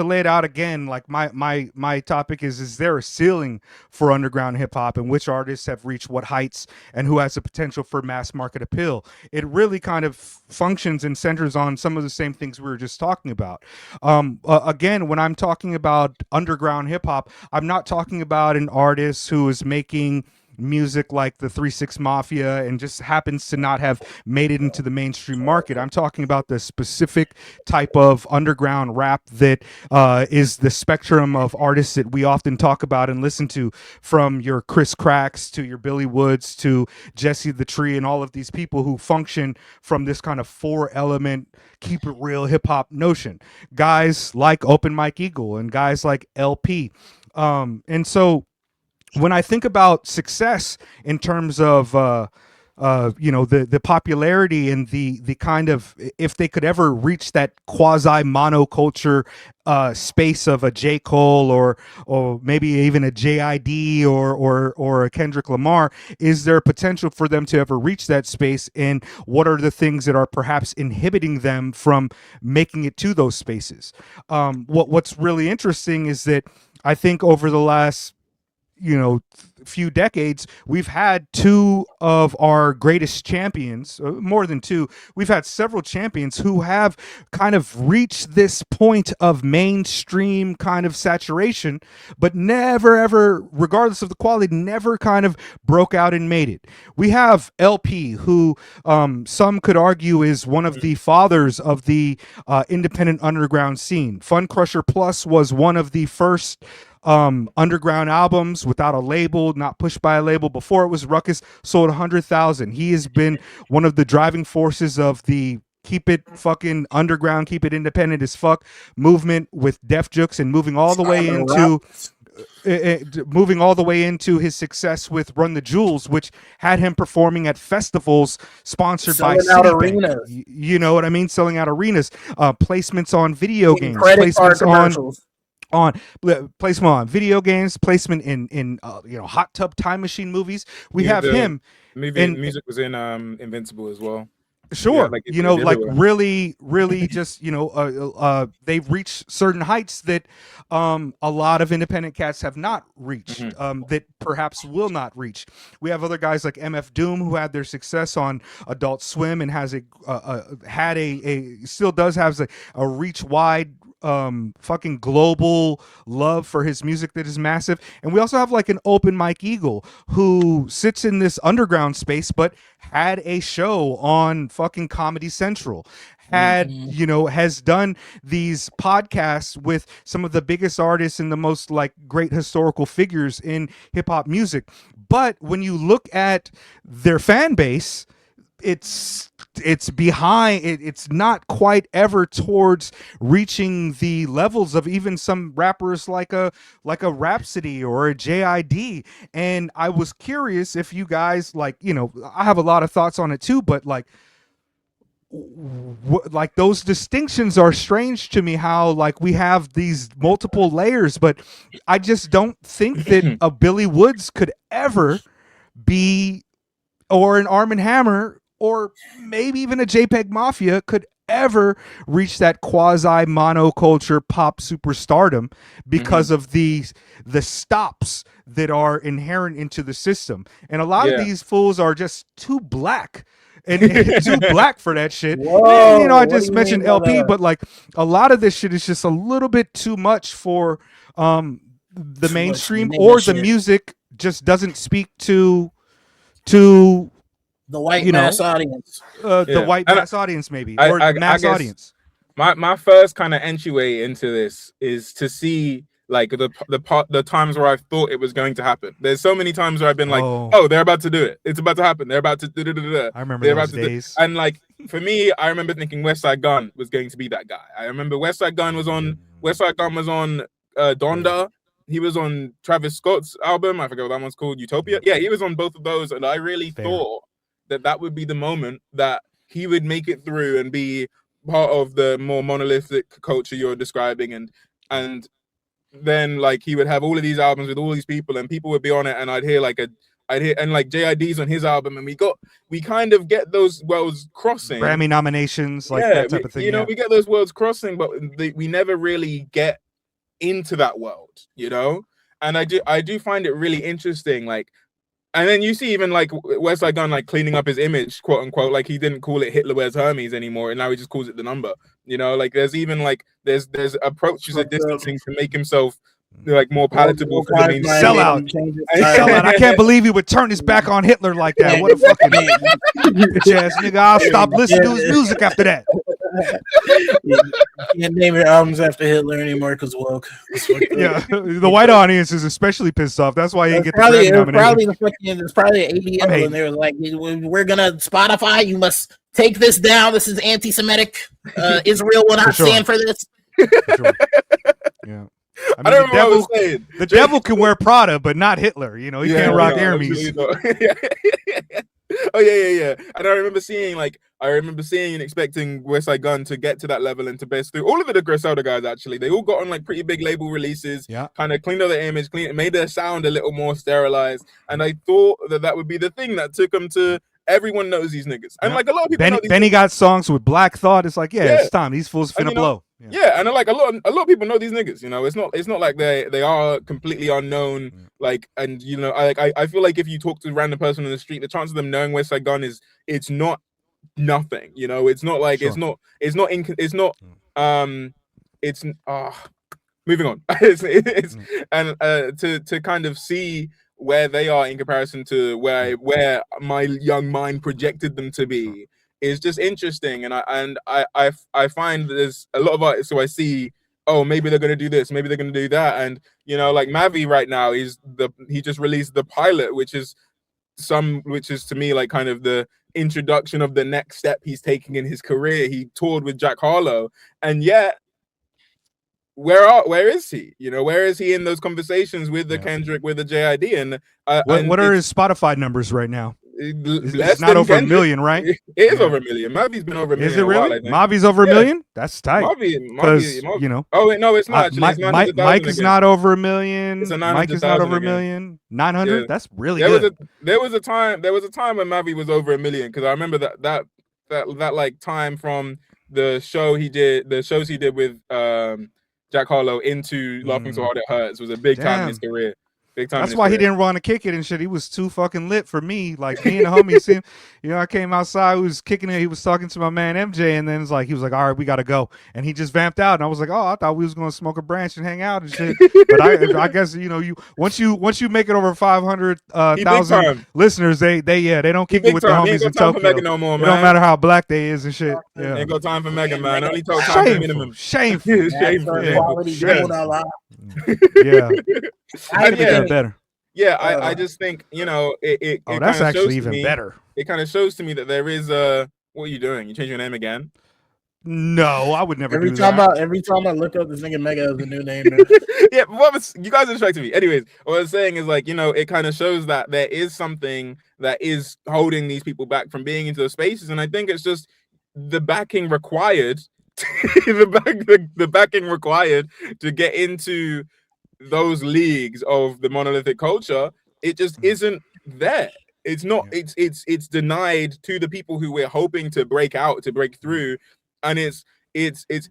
lay it out again, like my topic is there a ceiling for underground hip hop, and which artists have reached what heights and who has the potential for mass market appeal? It really kind of functions and centers on some of the same things we were just talking about. Again, when I'm talking about underground hip hop, I'm not talking about an artist who is making music like the 3 6 Mafia and just happens to not have made it into the mainstream market. I'm talking about the specific type of underground rap that is the spectrum of artists that we often talk about and listen to, from your Chris Cracks to your Billy Woods to Jesse the Tree, and all of these people who function from this kind of 4-element keep it real hip hop notion. Guys like Open Mike Eagle and guys like LP. And so when I think about success in terms of you know, the popularity and the kind of, if they could ever reach that quasi monoculture space of a J. Cole or maybe even a JID or a Kendrick Lamar, is there potential for them to ever reach that space? And what are the things that are perhaps inhibiting them from making it to those spaces? What's really interesting is that I think over the last few decades, we've had two of our greatest champions, more than two. We've had several champions who have kind of reached this point of mainstream kind of saturation, but never ever, regardless of the quality, never kind of broke out and made it. We have LP, who some could argue is one of the fathers of the independent underground scene. Fun Crusher Plus was one of the first underground albums without a label, not pushed by a label. Before it was Ruckus, sold 100,000. He has been one of the driving forces of the keep it fucking underground, keep it independent as fuck movement with Def Jux, and moving all the way into his success with Run the Jewels, which had him performing at festivals sponsored by Citibank. You know what I mean? Selling out arenas, placements on video games, placements on placement on video games, placement in hot tub time machine movies. We have him. Music was in Invincible as well. Sure, really, really, just they've reached certain heights that a lot of independent cats have not reached, that perhaps will not reach. We have other guys like MF Doom, who had their success on Adult Swim and has still does have a reach wide fucking global love for his music that is massive. And we also have like an Open Mike Eagle, who sits in this underground space but had a show on fucking Comedy Central, has done these podcasts with some of the biggest artists and the most like great historical figures in hip hop music. But when you look at their fan base, it's behind. It's not quite ever towards reaching the levels of even some rappers like a Rhapsody or a JID. And I was curious if you guys I have a lot of thoughts on it too, but like those distinctions are strange to me, how like we have these multiple layers, but I just don't think that a Billy Woods could ever be, or an Arm & Hammer, or maybe even a JPEG Mafia could ever reach that quasi monoculture pop superstardom because of the stops that are inherent into the system. And a lot of these fools are just too black and too black for that shit. Whoa, and, I just mentioned LP, but like a lot of this shit is just a little bit too much for the mainstream, or the music just doesn't speak to the white mass audience. The white mass audience, maybe, or the mass audience. My first kind of entryway into this is to see like the times where I thought it was going to happen. There's so many times where I've been like, oh, they're about to do it. It's about to happen. They're about to. I remember those days. And like for me, I remember thinking West Side Gun was going to be that guy. I remember West Side Gun was on Donda. He was on Travis Scott's album. I forget what that one's called. Utopia. Yeah, he was on both of those, and I really thought that would be the moment that he would make it through and be part of the more monolithic culture you're describing, and then like he would have all of these albums with all these people, and people would be on it, and I'd hear and like JID's on his album, and we kind of get those worlds crossing, Grammy nominations, like that type of thing. We get those worlds crossing, but we never really get into that world, and I do find it really interesting, like. And then you see even like West Side Gun like cleaning up his image, quote unquote, like he didn't call it Hitler Wears Hermes anymore, and now he just calls it the number. Like there's even like there's approaches of distancing to make himself like more palatable for the mainstream. Sellout. I can't believe he would turn his back on Hitler like that. What a fucking bitch ass nigga. I'll stop listening to his music after that. You can't name your albums after Hitler anymore because woke. Yeah, the white audience is especially pissed off. That's why you get the Grammy nomination. It's probably an ABM when they were like, "We're gonna Spotify. You must take this down. This is anti-Semitic. Israel will not stand for this." For sure. Yeah. I mean, the devil can wear Prada, but not Hitler. He can't rock Hermes. Oh yeah. And I remember seeing and expecting West Side Gun to get to that level and to best through all of the Griselda guys. Actually, they all got on like pretty big label releases. Yeah, kind of cleaned up their image, made their sound a little more sterilized. And I thought that would be the thing that took them to. Everyone knows these niggas, and like a lot of people. Benny got songs with Black Thought. It's like, it's time. These fools finna blow. Yeah, and like a lot of people know these niggas. You know, it's not like they are completely unknown. Like, and you know, I feel like if you talk to a random person on the street, the chance of them knowing West Side Gun it's not nothing. You know, it's not like Sure. it's moving on. it's and to kind of see where they are in comparison to where my young mind projected them to be is just interesting. And I find there's a lot of artists who I see, oh, maybe they're gonna do this, maybe they're gonna do that. And you know, like Mavi right now he just released the pilot, which is to me like kind of the introduction of the next step he's taking in his career. He toured with Jack Harlow, and yet where is he? You know, where is he in those conversations with the Kendrick, with the JID? And what are his Spotify numbers right now? It's not over Kendrick. 1 million, right? It is over 1 million. Mavi's been over 1 million. Is it really? Mavi's over 1 million? That's tight. Mavi, you know. Oh wait, no, it's not. Mike is not over 1 million. It's Mike is not over 1 million. 900. Yeah. That's really good. There was a time when Mavi was over 1 million, because I remember that like time from the shows he did with Jack Harlow into Laughing So Hard It Hurts was a big time in his career. That's why he didn't want to kick it and shit. He was too fucking lit for me. Like, me and the homies, you know, I came outside, we was kicking it. He was talking to my man MJ, and then he was like, all right, we got to go. And he just vamped out. And I was like, oh, I thought we was going to smoke a branch and hang out and shit. But I guess, you know, once you make it over 500,000 listeners, they don't kick it with the homies in Tokyo. No more, man. It don't matter how black they is and shit. Yeah. Ain't got time for Mega, man. Only told time for minimum. Shameful. Yeah. I think better. Yeah, I just think, you know, it that's actually even better. It kind of shows to me that there is what are you doing? You changing your name again? No, I would never every do time that. Every time I look up this nigga Mega as a new name. Yeah, you guys are distracting me. Anyways, what I was saying is, like, you know, it kind of shows that there is something that is holding these people back from being into those spaces. And I think it's just the backing required, the backing required to get into those leagues of the monolithic culture. It just isn't there. It's not. It's denied to the people who we're hoping to break out, to break through. And it's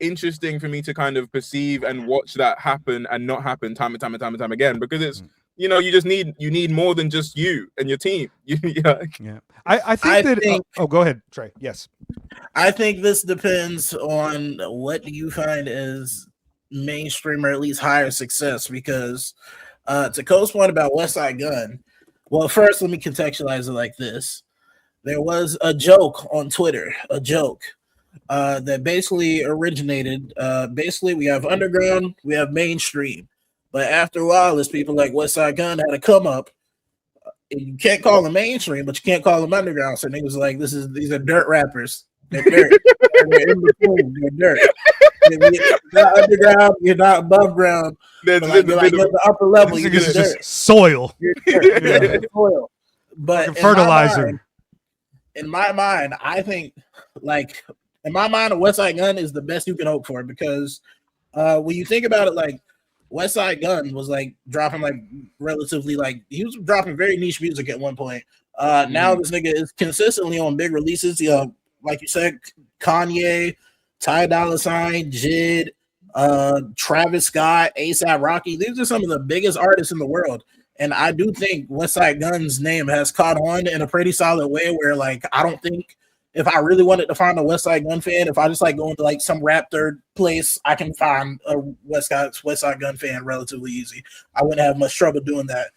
interesting for me to kind of perceive and watch that happen and not happen time and time again, because it's, you know, you need more than just you and your team. I think go ahead, Trey. Yes. I think this depends on what do you find as mainstream or at least higher success, because to Cole's point about West Side Gun, well, first let me contextualize it like this. There was a joke on Twitter, that basically originated. Basically, we have underground, we have mainstream, but after a while, there's people like West Side Gun had to come up. And you can't call them mainstream, but you can't call them underground. So niggas like, these are dirt rappers. They're dirt. They're in between. They're dirt. You're not underground. You're not above ground. You're like the upper level. You're just soil. You're dirt. You're soil. But fertilizer. In my mind, I think, like, in my mind, a West Side Gun is the best you can hope for, because when you think about it, like, West Side Gun was like dropping like relatively, like, he was dropping very niche music at one point. Now this nigga is consistently on big releases. Like you said, Kanye, Ty Dolla $ign, Jid, Travis Scott, A$AP Rocky. These are some of the biggest artists in the world. And I do think West Side Gun's name has caught on in a pretty solid way, where, like, I don't think if I really wanted to find a West Side Gun fan, if I just like go into like some rap third place, I can find a West Side Gun fan relatively easy. I wouldn't have much trouble doing that.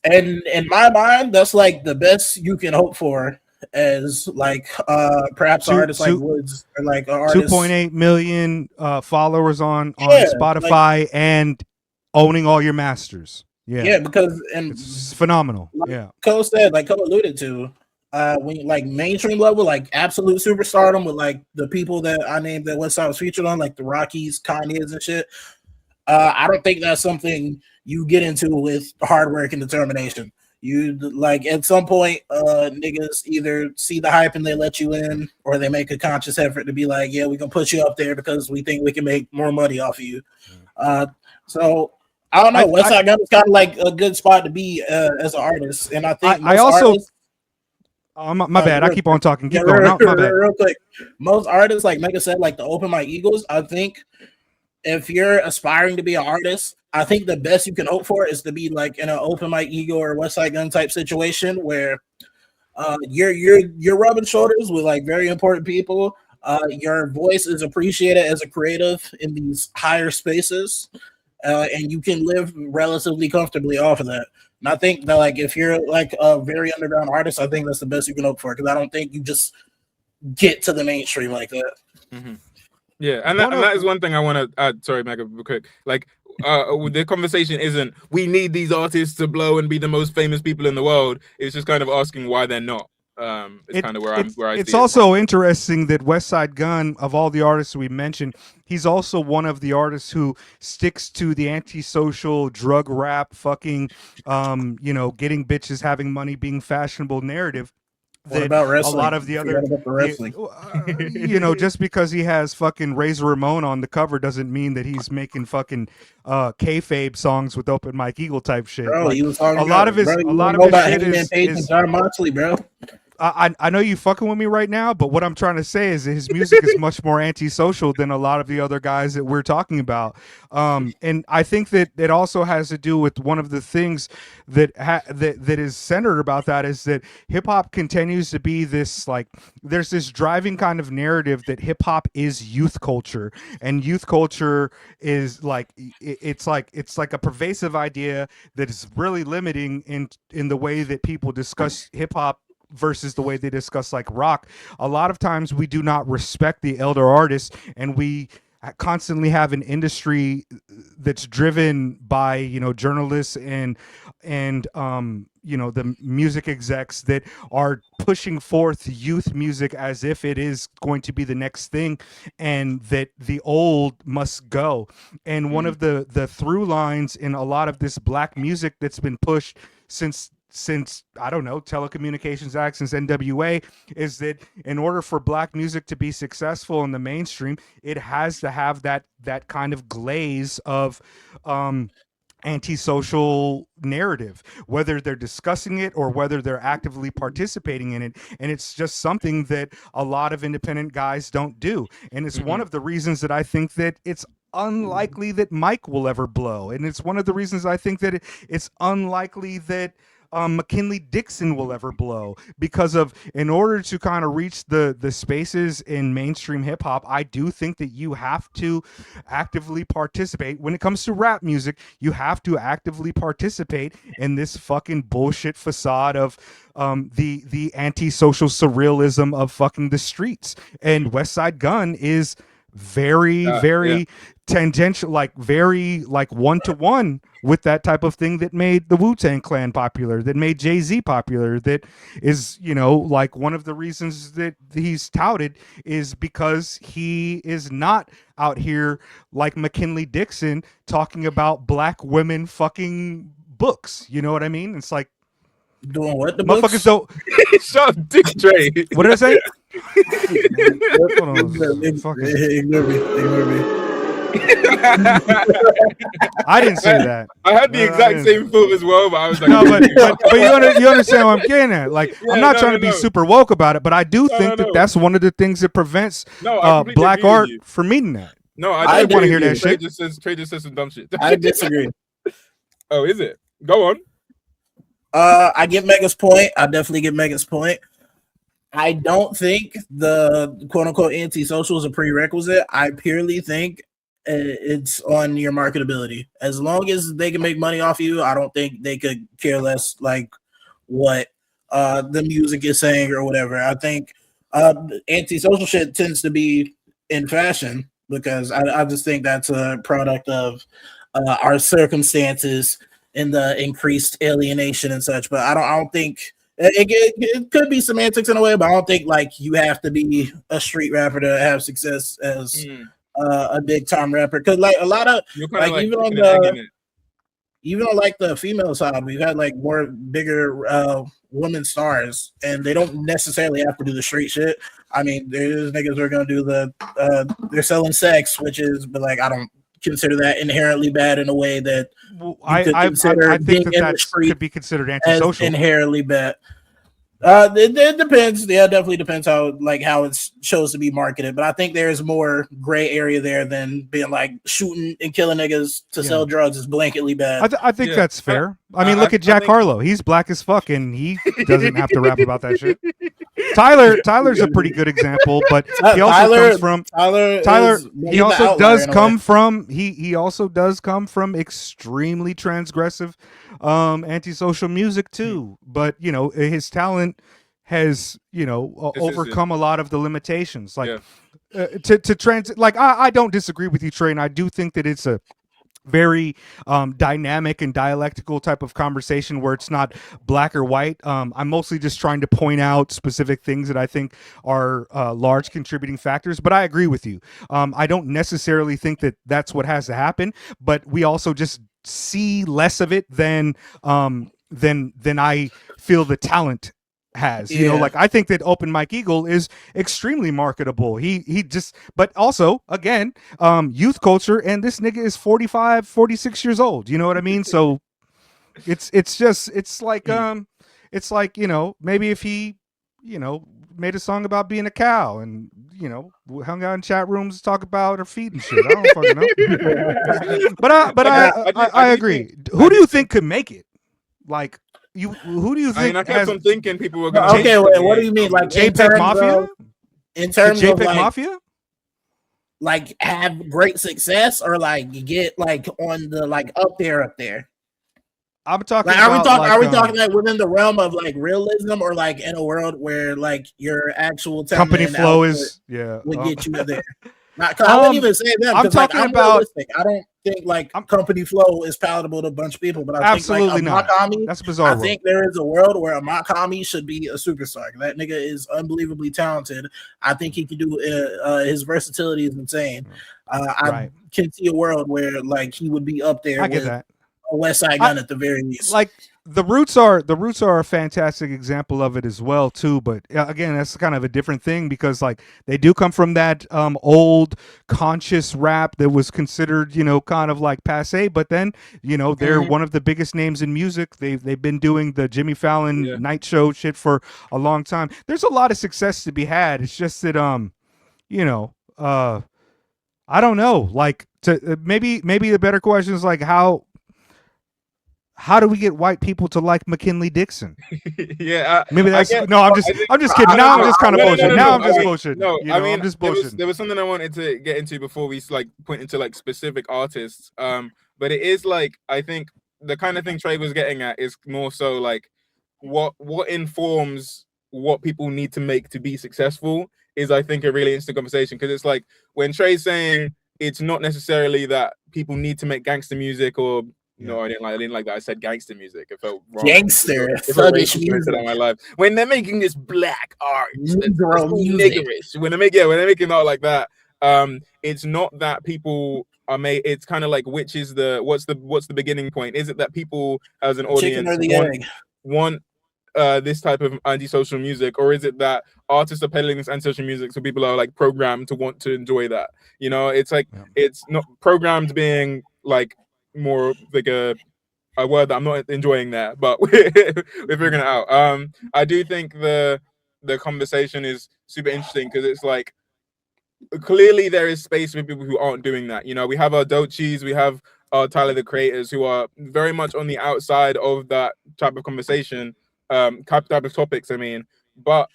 And in my mind, that's like the best you can hope for as like perhaps artists like Woods, or like 2.8 million followers on Spotify, like, and owning all your masters. Yeah, because it's phenomenal. Like Cole said, like Cole alluded to, when like mainstream level, like absolute superstardom with like the people that I named that West Side was featured on, like the Rockies, Kanye's and shit. I don't think that's something you get into with hard work and determination. You, like, at some point, niggas either see the hype and they let you in, or they make a conscious effort to be like, yeah, we can put you up there because we think we can make more money off of you. So I don't know. West Side Gun is kind of like a good spot to be as an artist, and I think My bad. I keep on talking. Keep going. No, my bad. Real quick. Most artists, like Mega said, like the open mic eagles, I think if you're aspiring to be an artist, I think the best you can hope for is to be like in an open mic eagle or West Side Gun type situation where you're rubbing shoulders with like very important people. Your voice is appreciated as a creative in these higher spaces, and you can live relatively comfortably off of that. And I think that like if you're like a very underground artist, I think that's the best you can hope for, because I don't think you just get to the mainstream like that. Mm-hmm. Yeah, and that is one thing I want to add. Sorry, Mega, real quick. Like, the conversation isn't we need these artists to blow and be the most famous people in the world. It's just kind of asking why they're not. It's kind of where I. It's also interesting that West Side Gun, of all the artists we mentioned, he's also one of the artists who sticks to the antisocial drug rap, fucking, getting bitches, having money, being fashionable narrative. What about wrestling? A lot of the other, just because he has fucking Razor Ramon on the cover doesn't mean that he's making fucking kayfabe songs with Open Mike Eagle type shit. Bro, like, he was talking a lot of his shit is John Moxley, bro. I know you fucking with me right now, but what I'm trying to say is that his music is much more antisocial than a lot of the other guys that we're talking about. And I think that it also has to do with one of the things that is centered about that is that hip hop continues to be this, like, there's this driving kind of narrative that hip hop is youth culture, and youth culture is like it's like a pervasive idea that is really limiting in the way that people discuss hip hop versus the way they discuss like rock. A lot of times we do not respect the elder artists, and we constantly have an industry that's driven by journalists and the music execs that are pushing forth youth music as if it is going to be the next thing, and that the old must go. And one of the through lines in a lot of this black music that's been pushed since I don't know, Telecommunications Act, since NWA, is that in order for black music to be successful in the mainstream, it has to have that kind of glaze of antisocial narrative, whether they're discussing it or whether they're actively participating in it. And it's just something that a lot of independent guys don't do. And it's one of the reasons that I think that it's unlikely that Mike will ever blow. And it's one of the reasons I think that it's unlikely that McKinley Dixon will ever blow, because of, in order to kind of reach the spaces in mainstream hip hop, I do think that you have to actively participate. When it comes to rap music, you have to actively participate in this fucking bullshit facade of the antisocial surrealism of fucking the streets. And West Side Gun is very tangential, like very like one-to-one with that type of thing that made the Wu-Tang Clan popular, that made Jay-Z popular, that is, like one of the reasons that he's touted is because he is not out here like McKinley Dixon talking about black women fucking books. You know what I mean? It's like, doing what? The motherfuckers don't. Shut up, Dick Dre. What did I say? Ignore me. I didn't say that. I had the exact same thought as well, but I was like, no, but you understand what I'm getting at. Like, I'm not trying to be super woke about it, but I do think that that's one of the things that prevents black art from meeting that. No, I want to hear that shit. Trey just says some dumb shit. I disagree. Oh, is it? Go on. I get Mega's point. I definitely get Mega's point. I don't think the quote unquote anti-social is a prerequisite. I purely think it's on your marketability. As long as they can make money off you, I don't think they could care less like what the music is saying or whatever. I think anti-social shit tends to be in fashion because I just think that's a product of our circumstances and the increased alienation and such. But I don't think it could be semantics in a way, but I don't think like you have to be a street rapper to have success as a big time rapper. Because like a lot of like even on like the female side, we've had like more bigger women stars, and they don't necessarily have to do the street shit. I mean, there's niggas who are gonna do they're selling sex, which is, but like I don't consider that inherently bad in a way that I think that could be considered antisocial. Inherently bad. It depends. Yeah, it definitely depends how it's chose to be marketed. But I think there's more gray area there than being like shooting and killing niggas to sell drugs is blanketly bad. I think that's fair. I mean, look at Jack Harlow. He's black as fuck, and he doesn't have to rap about that shit. Tyler's a pretty good example, but he also comes from Tyler. He also does come from he also does come from extremely transgressive, antisocial music too. But you know, his talent has overcome a lot of the limitations. Like I don't disagree with you, Trey, and I do think that it's a very dynamic and dialectical type of conversation where it's not black or white. I'm mostly just trying to point out specific things that I think are large contributing factors, but I agree with you. I don't necessarily think that that's what has to happen, but we also just see less of it than I feel the talent has. You know, like I think that Open Mike Eagle is extremely marketable. He just, but also again, youth culture, and this nigga is 45, 46 years old. You know what I mean? So it's like you know, maybe if he, you know, made a song about being a cow and, you know, hung out in chat rooms to talk about her feet and shit. I don't fucking know. but I agree. Who do you think could make it? Like, who do you think? I mean, I kept on thinking people were going to. Okay, wait, what do you mean? Like JPEG Mafia? In terms of JPEG like, Mafia? Like have great success or like get like on the like up there? I'm talking. Like, about, are we talking like within the realm of like realism or like in a world where like your actual company flow is would get you there? I wouldn't even say that. I'm talking about. Realistic. I don't think like company flow is palatable to a bunch of people, but I think like a Makami, that's bizarre. I think there is a world where a Makami should be a superstar. That nigga is unbelievably talented. I think he can do his versatility is insane. I can see a world where like he would be up there. I get that. A West Side Gun at the very least. Like the Roots are a fantastic example of it as well too, but again, that's kind of a different thing because like they do come from that old conscious rap that was considered, you know, kind of like passe, but then, you know, they're one of the biggest names in music. They've been doing the Jimmy Fallon night show shit for a long time. There's a lot of success to be had. It's just that you know, I don't know, like maybe the better question is like how do we get white people to like McKinley Dixon? Maybe that's I'm just kidding. Now I'm just kind of bullshit. Now I'm just bullshit. No, I mean, I'm just bullshit. There was something I wanted to get into before we like point into like specific artists. But it is like I think the kind of thing Trey was getting at is more so like what informs what people need to make to be successful is I think a really interesting conversation because it's like when Trey's saying it's not necessarily that people need to make gangster music or no, I didn't like that. I said gangster music. It felt wrong. Gangster, thuggish music in my life. When they're making this black art, niggerish. When they're making art like that, it's not that people are made. It's kind of like what's the beginning point? Is it that people as an audience want this type of antisocial music, or is it that artists are peddling this antisocial music so people are like programmed to want to enjoy that? You know, it's like it's not programmed being like more like a word that I'm not enjoying there, but we're figuring it out. I do think the conversation is super interesting because it's like clearly there is space for people who aren't doing that. You know, we have our Doechis, we have our Tyler the Creators who are very much on the outside of that type of conversation, type of topics. I mean, but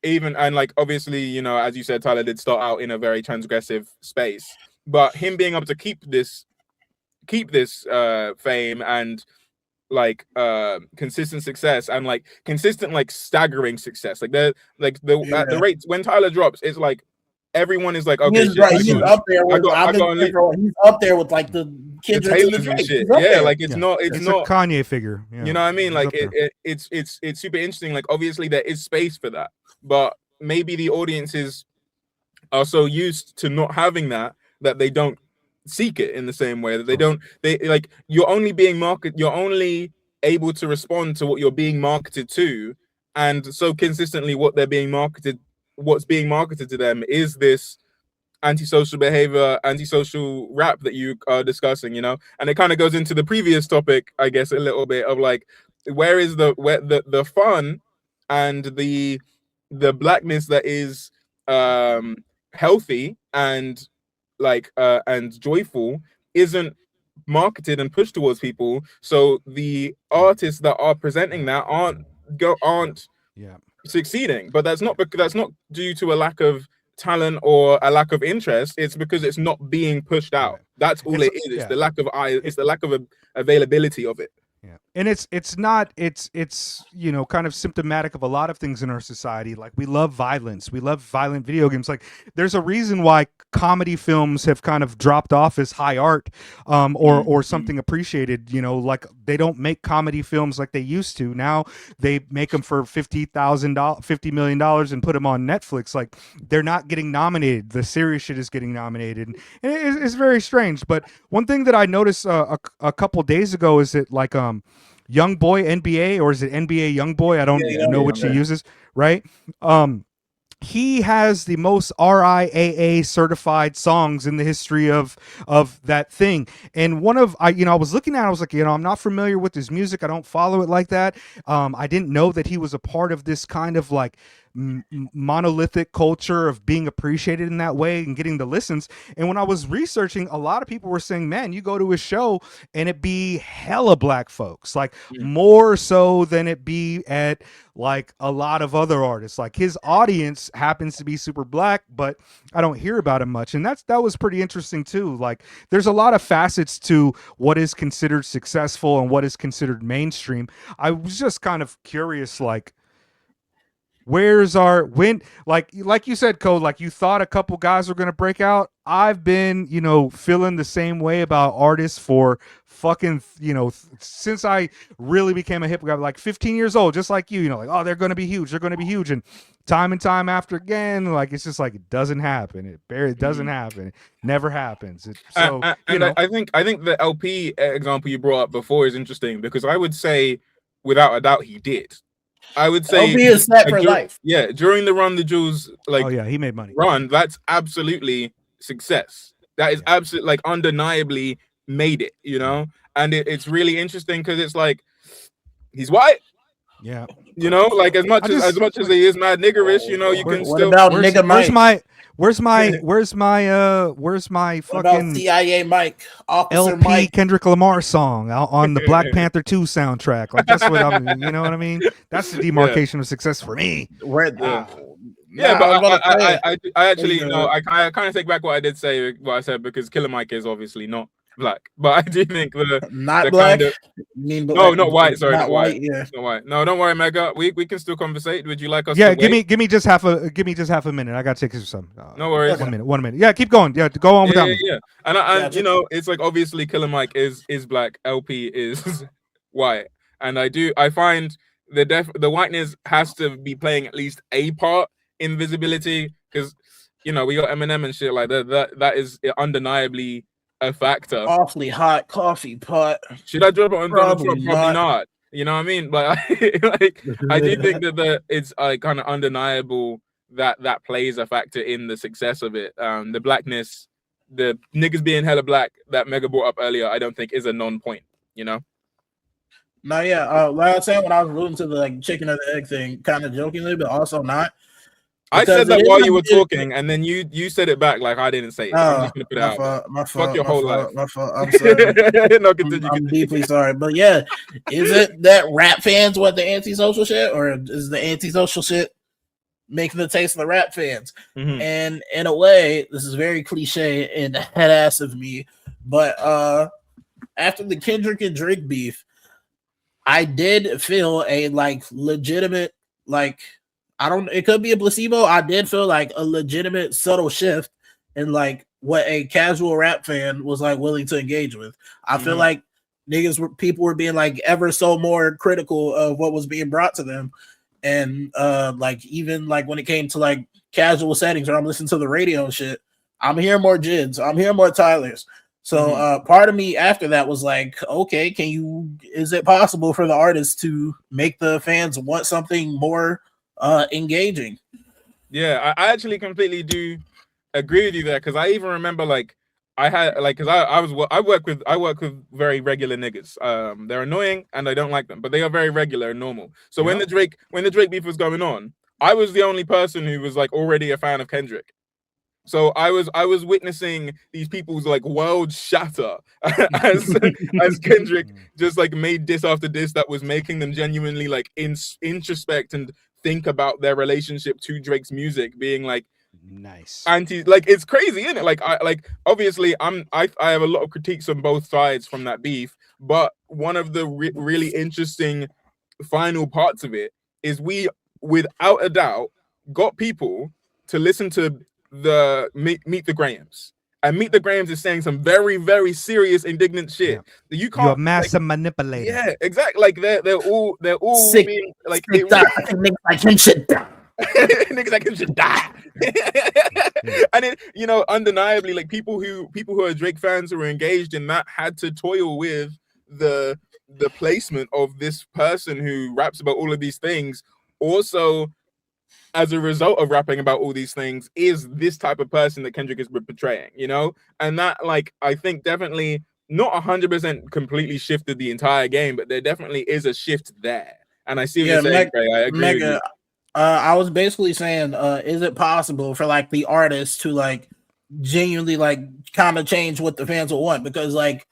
even and like obviously, you know, as you said, Tyler did start out in a very transgressive space, but him being able to keep this fame and like consistent success and like consistent like staggering success, like the rates when Tyler drops, it's like everyone is like, okay, he's up there with he's up there with like the Kendrick and shit. Yeah, like it's not a Kanye figure. You know what I mean? Like it's super interesting. Like obviously there is space for that, but maybe the audiences are so used to not having that they don't seek it in the same way that they like you're only able to respond to what you're being marketed to, and so consistently what's being marketed to them is this antisocial behavior, antisocial rap that you are discussing, you know. And it kind of goes into the previous topic, I guess, a little bit of like where the fun and the blackness that is healthy and like and joyful isn't marketed and pushed towards people. So the artists that are presenting that aren't Yeah. succeeding. But that's not due to a lack of talent or a lack of interest. It's because it's not being pushed out. Right. That's all It's- it is. It's yeah. the lack of it's the lack of availability of it. Yeah. And it's you know, kind of symptomatic of a lot of things in our society. Like, we love violence. We love violent video games. Like, there's a reason why comedy films have kind of dropped off as high art, or something appreciated. You know, like, they don't make comedy films like they used to. Now they make them for $50 million and put them on Netflix. Like, they're not getting nominated. The serious shit is getting nominated, and it's very strange. But one thing that I noticed a couple days ago is that, like, Young Boy NBA, or is it NBA Young Boy? I don't know which he uses, right? He has the most RIAA certified songs in the history of that thing. And one of I was looking at it, I was like, I'm not familiar with his music. I don't follow it like that. I didn't know that he was a part of this kind of like monolithic culture of being appreciated in that way and getting the listens. And when I was researching, a lot of people were saying, man, you go to his show and it be hella black folks, like more so than it be at like a lot of other artists. Like, his audience happens to be super black, but I don't hear about him much. And that was pretty interesting too. Like, there's a lot of facets to what is considered successful and what is considered mainstream. I was just kind of curious, like, where's our like you said, Code, like, you thought a couple guys were gonna break out. I've been, feeling the same way about artists for fucking, since I really became a hip hop, like 15 years old, just like you, like, oh, they're gonna be huge, and time after again, like, it's just like, it doesn't happen. It doesn't happen. It never happens. I think the LP example you brought up before is interesting, because I would say, without a doubt, he did. I would say LP is set for life. Yeah, during the Run the Jewels, like, oh yeah, he made money. Run, that's absolutely success. That is absolutely, like, undeniably made it, and it's really interesting because it's like, he's white. Yeah, like, as much as he is mad niggerish, you can what still. About nigga Mike? Where's my fucking CIA Mike, Officer LP Mike? Kendrick Lamar song on the Black Panther 2 soundtrack? Like, that's what I'm, you know what I mean? That's the demarcation of success for me. But I actually, I kind of take back what I said, because Killer Mike is obviously not black, but I do think not black. Not white. Sorry, not white. Yeah, not white. No, don't worry, Mega. We can still conversate. Would you like us? Yeah, to wait? give me just half a minute. I gotta take some. No worries. 1 minute. 1 minute. Yeah, keep going. Yeah, go on without me. Yeah. And it's like, obviously Killer Mike is black. LP is white, and I find the whiteness has to be playing at least a part in visibility, because we got Eminem and shit like that. That is undeniably a factor. Awfully hot coffee pot. Should I drop it on Donald Trump? Probably not. You know what I mean? But I do think that it's kind of undeniable that plays a factor in the success of it. The blackness, the niggas being hella black that Mega brought up earlier, I don't think is a non-point. No, yeah. Like I said, when I was alluding to the like chicken or the egg thing, kind of jokingly, but also not. I said that while you were talking, and then you said it back like I didn't say it. I'm just gonna put it out. My fault. Fuck your whole life. My fault. I'm sorry. No, continue. I'm deeply sorry. But yeah, is it that rap fans want the antisocial shit, or is the antisocial shit making the taste of the rap fans? Mm-hmm. And in a way, this is very cliche and head ass of me, but after the Kendrick and Drake beef, I did feel a like legitimate like. It could be a placebo. I did feel like a legitimate subtle shift in like what a casual rap fan was like willing to engage with. I feel like people were being like ever so more critical of what was being brought to them. And like, even like when it came to like casual settings or I'm listening to the radio and shit, I'm hearing more Jids, I'm hearing more Tylers. So part of me after that was like, okay, is it possible for the artist to make the fans want something more engaging? Yeah, I actually completely do agree with you there, because I even remember like I had like, cause I work with very regular niggas. They're annoying and I don't like them, but they are very regular and normal. So when the Drake beef was going on, I was the only person who was like already a fan of Kendrick. So I was witnessing these people's like world shatter as Kendrick just like made diss after diss that was making them genuinely like introspect and think about their relationship to Drake's music, being like nice like it's crazy, isn't it? Like I obviously I have a lot of critiques on both sides from that beef, but one of the really interesting final parts of it is we without a doubt got people to listen to the Meet the Grahams. And Meet the Grahams is saying some very, very serious, indignant shit. Yeah. You can't. You're a massive manipulator. Yeah, exactly. Like they're all sick, being like sick it, I think niggas like him should die. niggas like him should die. And it, you know, undeniably, like people who are Drake fans who were engaged in that had to toil with the placement of this person who raps about all of these things. Also, as a result of rapping about all these things, is this type of person that Kendrick is portraying, you know? And that, like, I think definitely not 100% completely shifted the entire game, but there definitely is a shift there. And I see what you're saying, Ray. I agree with you. I was basically saying, is it possible for like the artist to like genuinely like kind of change what the fans will want? Because like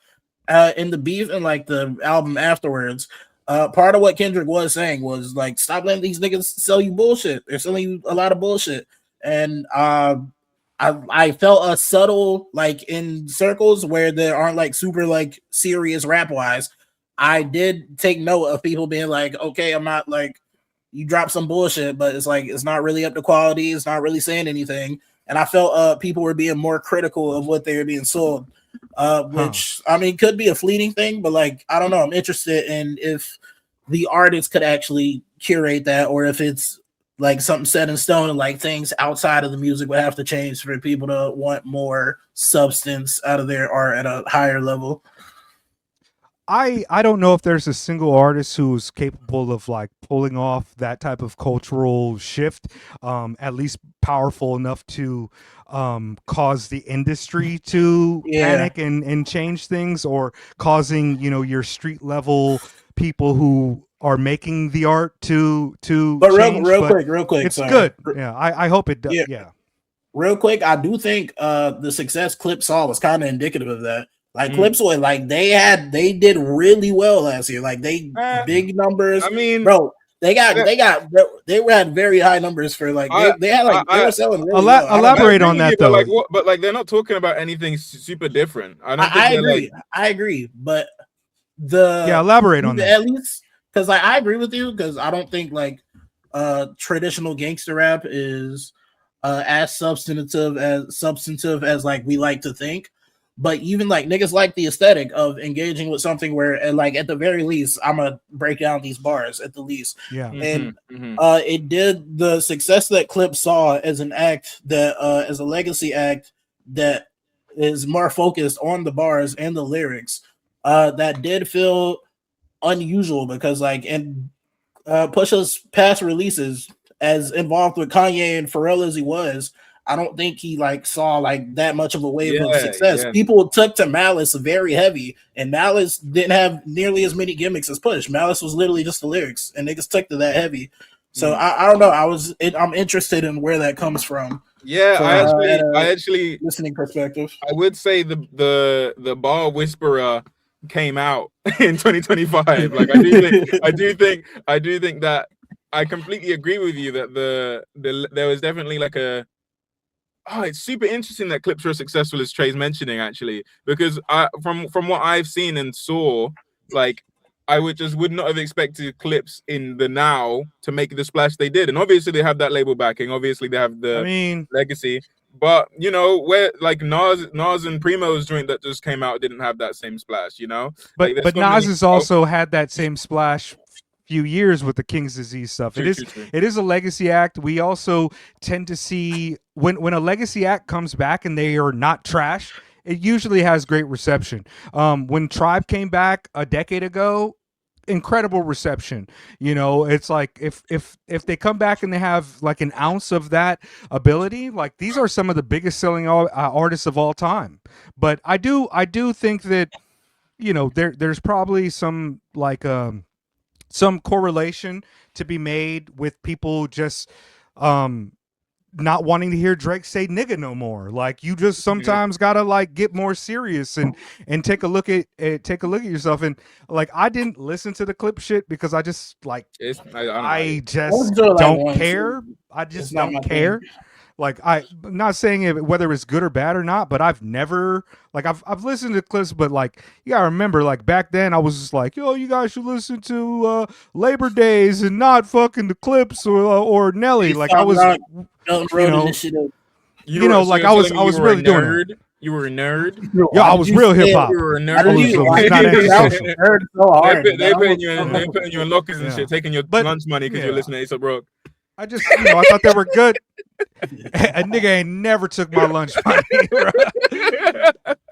in the beef and like the album afterwards, part of what Kendrick was saying was like, stop letting these niggas sell you bullshit. They're selling you a lot of bullshit. And I felt a subtle, like in circles where there aren't like super like serious rap wise, I did take note of people being like, okay, I'm not like, you drop some bullshit, but it's like, it's not really up to quality. It's not really saying anything. And I felt people were being more critical of what they were being sold. Which I mean could be a fleeting thing, but like I don't know. I'm interested in if the artist could actually curate that, or if it's like something set in stone and like things outside of the music would have to change for people to want more substance out of their art at a higher level. I don't know if there's a single artist who's capable of like pulling off that type of cultural shift, at least powerful enough to cause the industry to panic and change things, or causing, you know, your street level people who are making the art to but change. real quick, it's good. Yeah, I hope it does. Yeah. Real quick, I do think the success Clip saw was kind of indicative of that. Like Clips were like they did really well last year. Like they big numbers. I mean, bro, they had very high numbers for like they had like they were selling really well. Elaborate on that though. But like they're not talking about anything super different. I agree. Like... I agree, but elaborate on that at least, because like I agree with you, because I don't think like traditional gangster rap is as substantive as like we like to think. But even like niggas like the aesthetic of engaging with something where, like, at the very least, I'm gonna break down these bars at the least. Yeah. And it did the success that Clip saw as an act that as a legacy act that is more focused on the bars and the lyrics. That did feel unusual because like and Pusha's past releases, as involved with Kanye and Pharrell as he was, I don't think he like saw like that much of a wave of success. Yeah. People took to Malice very heavy, and Malice didn't have nearly as many gimmicks as Push. Malice was literally just the lyrics, and niggas took to that heavy. So I don't know. I'm interested in where that comes from. Yeah, I actually listening perspective. I would say the bar whisperer came out in 2025. Like I do think that I completely agree with you that there was definitely like a. Oh, it's super interesting that Clips were successful, as Trey's mentioning, actually, because from what I've seen and saw, like I would not have expected Clips in the now to make the splash they did. And obviously they have that label backing. Obviously they have the legacy. But you know, where like Nas and Primo's joint that just came out didn't have that same splash, you know. But like, Nas has also had that same splash few years with the King's Disease stuff. True. It is a legacy act. We also tend to see when a legacy act comes back and they are not trash, it usually has great reception. When Tribe came back a decade ago, incredible reception. You know, it's like if they come back and they have like an ounce of that ability, like these are some of the biggest selling artists of all time. But I do think that, you know, there's probably some like some correlation to be made with people just not wanting to hear Drake say nigga no more. Like you just sometimes gotta like get more serious and take a look at yourself. And like I didn't listen to the clip shit because I just like I just don't care. I just don't care. Like I'm not saying whether it's good or bad or not, but I've never like I've listened to clips, but like you gotta remember, like back then I was just like, yo, you guys should listen to Labor Days and not fucking the Clips or Nelly. Like I was, you know, like I was really doing it. You were a nerd. Yeah, I was real hip hop. You were a I was not antisocial. They putting you in lockers and shit, taking your lunch money because you're listening to A$AP Rock. I just, you know, I thought they were good. A nigga ain't never took my lunch money.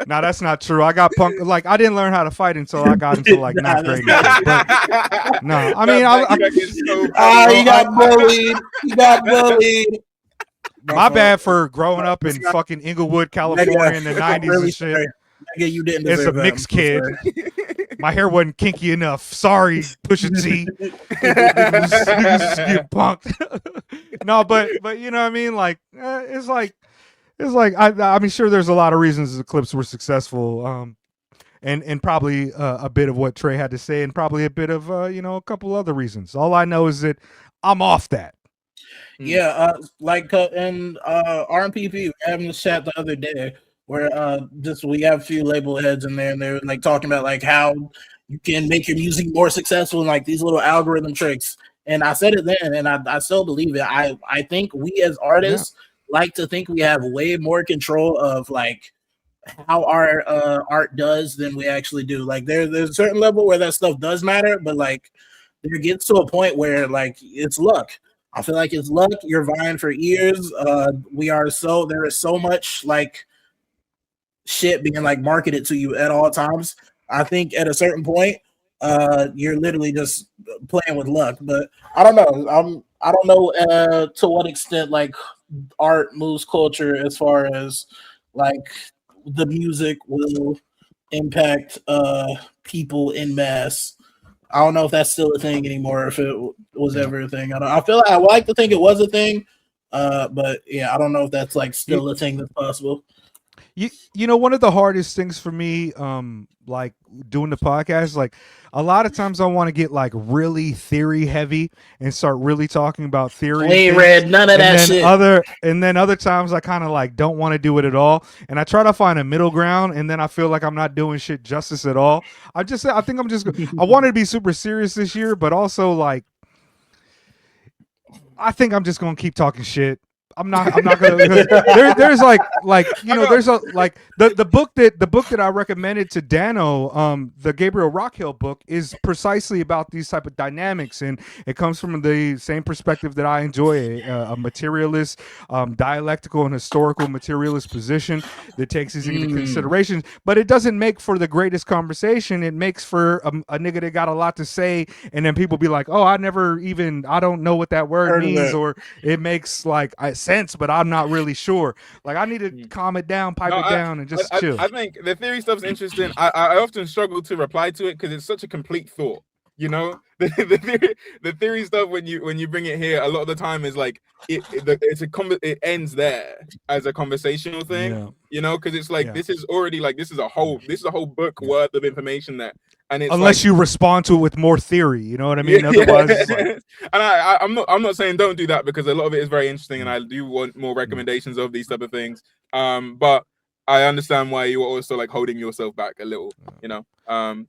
Nah, that's not true. I got punked. Like I didn't learn how to fight until I got into like ninth grade. But, no, I mean, you got bullied. You got bullied. My bad for growing up in fucking Inglewood, California in the 90s and shit. You didn't. It's a mixed kid. My hair wasn't kinky enough. Sorry, Pusha T. Just get punked. No, but you know what I mean? Like it's like I mean, sure, there's a lot of reasons the clips were successful. And probably a bit of what Trey had to say, and probably a bit of you know, a couple other reasons. All I know is that I'm off that. Yeah, like in RMPP, we were having this chat the other day where just we have a few label heads in there, and they're like talking about like how you can make your music more successful and like these little algorithm tricks. And I said it then, and I still believe it. I think we as artists like to think we have way more control of like how our art does than we actually do. Like there's a certain level where that stuff does matter, but like there gets to a point where like it's luck. I feel like it's luck. You're vying for ears. There is so much like shit being like marketed to you at all times. I think at a certain point, you're literally just playing with luck. But I don't know. I don't know to what extent like art moves culture as far as like the music will impact people in mass. I don't know if that's still a thing anymore, if it was ever a thing. I feel like I like to think it was a thing, but yeah, I don't know if that's like still a thing that's possible. You know, one of the hardest things for me, like doing the podcast, like a lot of times I want to get like really theory heavy and start really talking about theory. We ain't read none of that shit. And then other times I kind of like don't want to do it at all. And I try to find a middle ground, and then I feel like I'm not doing shit justice at all. I wanted to be super serious this year, but also like, I think I'm just going to keep talking shit. I'm not gonna. There's like you know, there's a like the book that I recommended to Dano, the Gabriel Rockhill book, is precisely about these type of dynamics, and it comes from the same perspective that I enjoy, a materialist, dialectical and historical materialist position that takes these into consideration. But it doesn't make for the greatest conversation. It makes for a nigga that got a lot to say, and then people be like, oh, I don't know what that word means, or it makes like sense, but I'm not really sure. Like I need to calm it down, pipe it down, and just chill. I think the theory stuff's interesting. I often struggle to reply to it because it's such a complete thought. You know, the theory stuff when you bring it here, a lot of the time is like it ends there as a conversational thing. Yeah. You know, because it's like this is a whole book worth of information that. And it's unless you respond to it with more theory, you know what I mean? Otherwise, it's like... and I'm not saying don't do that, because a lot of it is very interesting, and I do want more recommendations of these type of things. But I understand why you are also like holding yourself back a little, you know. I'm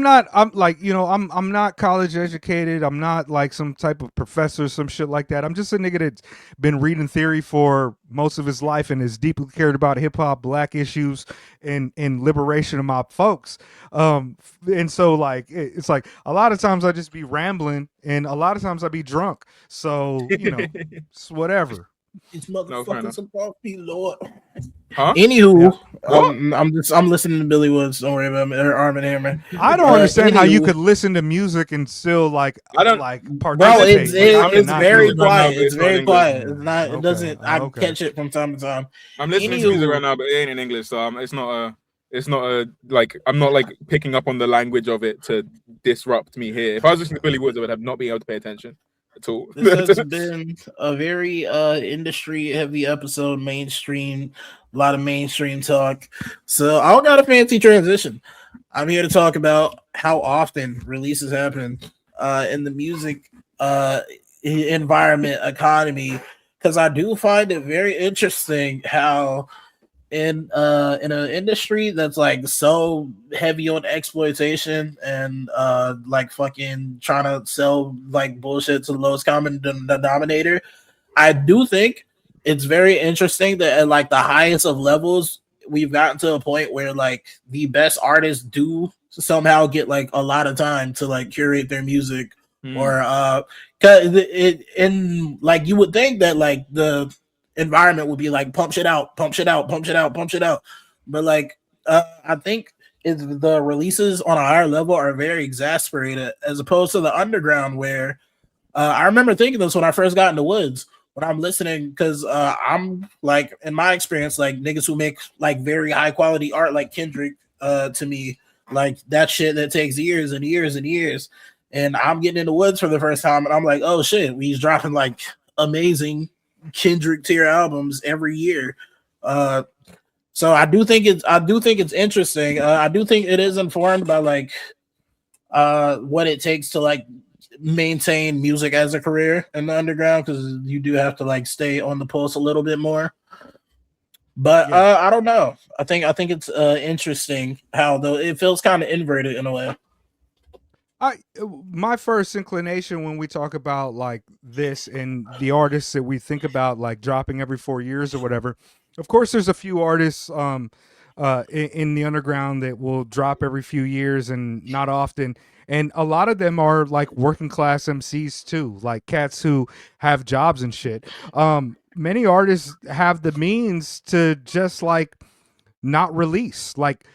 not college educated. I'm not like some type of professor, some shit like that. I'm just a nigga that's been reading theory for most of his life and is deeply cared about hip hop, black issues, and liberation of my folks. And so like it's like a lot of times I just be rambling, and a lot of times I be drunk. So you know, it's whatever. These fair enough. motherfuckers above me, Lord. Huh? Anywho, What? I'm listening to Billy Woods. Don't worry about me. Or Arm and Hammer. I don't understand how you Anywho, could listen to music and still like I don't- like bro, participate. Like, I it's cannot do very it. right now, quiet. but It's it's not in very English. quiet. It's not. It Okay, doesn't. I okay. catch it from time to time. I'm listening to music Anywho, right now, but it ain't in English, so it's not a like I'm not like picking up on the language of it to disrupt me here. If I was listening to Billy Woods, I would have not been able to pay attention at all. this has been a very industry heavy episode, mainstream, a lot of mainstream talk. So I got a fancy transition. I'm here to talk about how often releases happen in the music environment economy, because I do find it very interesting how in an industry that's like so heavy on exploitation and like fucking trying to sell like bullshit to the lowest common denominator, I do think it's very interesting that at like the highest of levels we've gotten to a point where like the best artists do somehow get like a lot of time to like curate their music or cause it in like you would think that like the environment would be like pump shit out, pump shit out, pump shit out, pump shit out. But like I think it's the releases on a higher level are very exasperated as opposed to the underground where I remember thinking this when I first got into Woods when I'm listening because I'm like in my experience like niggas who make like very high quality art like Kendrick to me like that shit that takes years and years and years, and I'm getting into Woods for the first time and I'm like, oh shit, he's dropping like amazing Kendrick tier albums every year. So I do think it's interesting. I do think it is informed by like what it takes to like maintain music as a career in the underground, because you do have to like stay on the pulse a little bit more. But I don't know. I think it's interesting how though it feels kind of inverted in a way. My first inclination when we talk about like this and the artists that we think about like dropping every 4 years or whatever, of course there's a few artists in the underground that will drop every few years and not often, and a lot of them are like working class MCs too, like cats who have jobs and shit. Many artists have the means to just like not release, like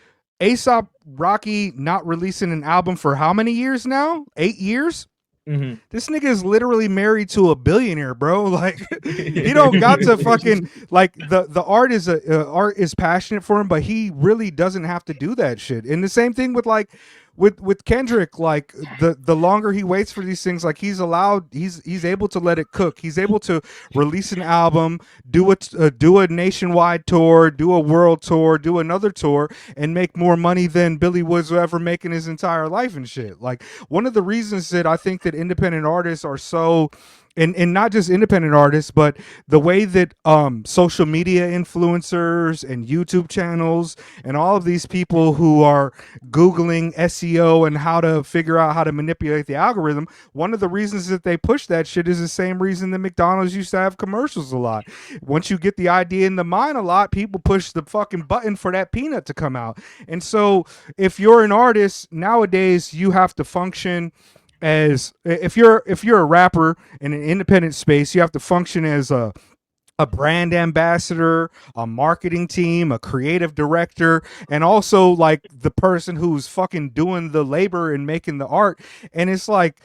A$AP Rocky not releasing an album for how many years now? 8 years? Mm-hmm. This nigga is literally married to a billionaire, bro. Like he don't got to fucking like the art is art is passionate for him, but he really doesn't have to do that shit. And the same thing with like with Kendrick, like the longer he waits for these things, like he's able to let it cook. He's able to release an album, do a nationwide tour, do a world tour, do another tour, and make more money than Billy Woods will ever make in his entire life and shit. Like one of the reasons that I think that independent artists are so, and not just independent artists, but the way that social media influencers and YouTube channels and all of these people who are Googling SEO and how to figure out how to manipulate the algorithm, one of the reasons that they push that shit is the same reason that McDonald's used to have commercials a lot. Once you get the idea in the mind a lot, people push the fucking button for that peanut to come out. And so if you're an artist nowadays, you have to function as if you're a rapper in an independent space, you have to function as a brand ambassador, a marketing team, a creative director, and also like the person who's fucking doing the labor and making the art. And it's like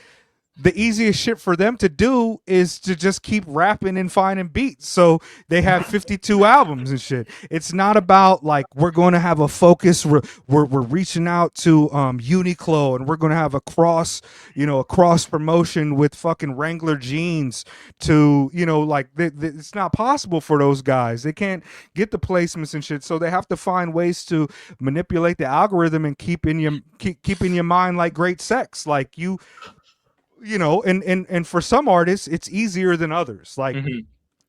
the easiest shit for them to do is to just keep rapping and finding beats. So they have 52 albums and shit. It's not about like we're going to have a focus. We're reaching out to Uniqlo and we're going to have a cross promotion with fucking Wrangler jeans to, like it's not possible for those guys. They can't get the placements and shit. So they have to find ways to manipulate the algorithm and keep in your mind like great sex. Like and for some artists it's easier than others. Like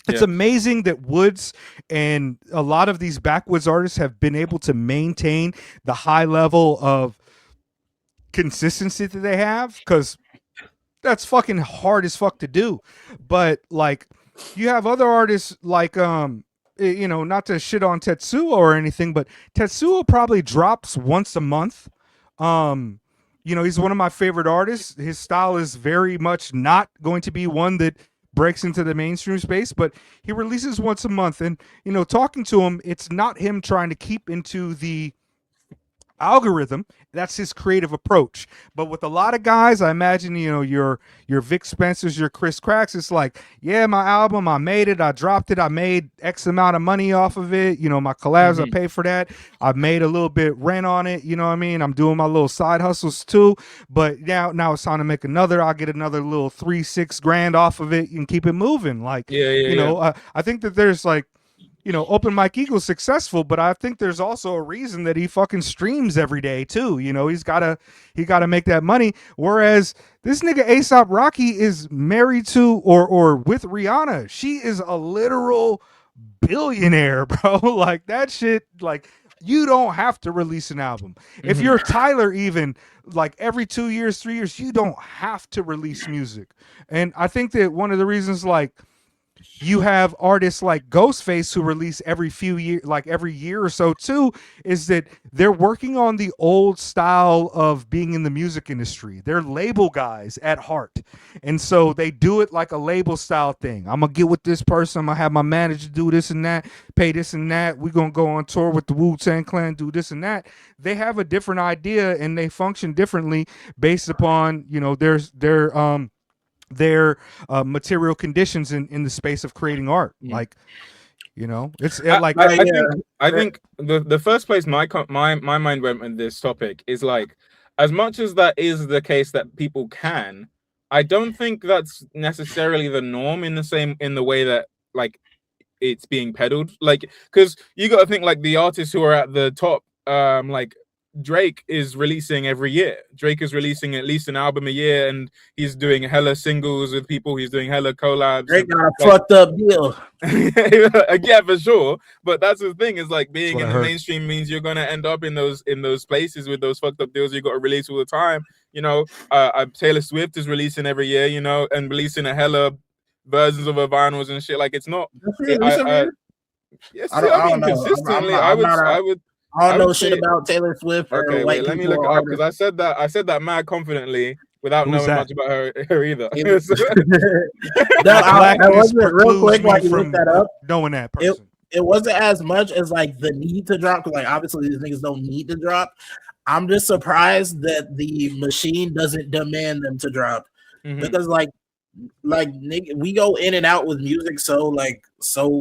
it's amazing that Woods and a lot of these backwoods artists have been able to maintain the high level of consistency that they have, because that's fucking hard as fuck to do. But like you have other artists like not to shit on Tetsuo or anything, but Tetsuo probably drops once a month. He's one of my favorite artists. His style is very much not going to be one that breaks into the mainstream space, but he releases once a month. And, talking to him, it's not him trying to keep into the algorithm. That's his creative approach. But with a lot of guys, I imagine, your Vic Spencers, your Chris Cracks, it's like, yeah, my album, I made it, I dropped it, I made X amount of money off of it, my collabs, I paid for that, I made a little bit rent on it, you know what I mean? I'm doing my little side hustles too, but now it's time to make another. I'll get another little 3-6 grand off of it and keep it moving. Like, I think that there's like, Open Mike Eagle's successful, but I think there's also a reason that he fucking streams every day too. He gotta make that money. Whereas this nigga A$AP Rocky is married to or with Rihanna. She is a literal billionaire, bro. Like that shit, like you don't have to release an album. If you're Tyler, even like every 2 years, 3 years, you don't have to release music. And I think that one of the reasons, like, you have artists like Ghostface who release every few years, like every year or so too, is that they're working on the old style of being in the music industry. They're label guys at heart. And so they do it like a label style thing. I'm going to get with this person. I'm going to have my manager do this and that, pay this and that. We're going to go on tour with the Wu-Tang Clan, do this and that. They have a different idea and they function differently based upon, their material conditions in the space of creating art. Like, it's like I think the first place my mind went with this topic is like, as much as that is the case that people can, I don't think that's necessarily the norm in the way that like it's being peddled. Like, because you got to think like the artists who are at the top, like Drake is releasing every year. Drake is releasing at least an album a year, and he's doing hella singles with people. He's doing hella collabs. Drake got a fucked up deal. Yeah, for sure. But that's the thing, is like being in the mainstream means you're gonna end up in those places with those fucked up deals. You got to release all the time. Taylor Swift is releasing every year, and releasing a hella versions of her vinyls and shit. Like, it's not. Yes, I don't know. Consistently, I don't know shit about Taylor Swift or okay, white wait, let me people look it up, because I said that mad confidently without knowing much about her either. I wasn't real quick while you looked that up. Knowing that person. It wasn't as much as like the need to drop, because like obviously these niggas don't need to drop. I'm just surprised that the machine doesn't demand them to drop, because like nigga, we go in and out with music so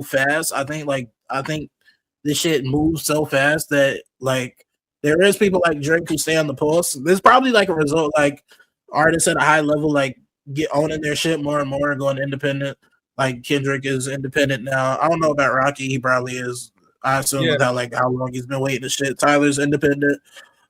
fast. I think this shit moves so fast that like there is people like Drake who stay on the pulse. There's probably like a result, like artists at a high level like get owning their shit more and more and going independent. Like Kendrick is independent now. I don't know about Rocky. He probably is. I assume without how long he's been waiting to shit. Tyler's independent.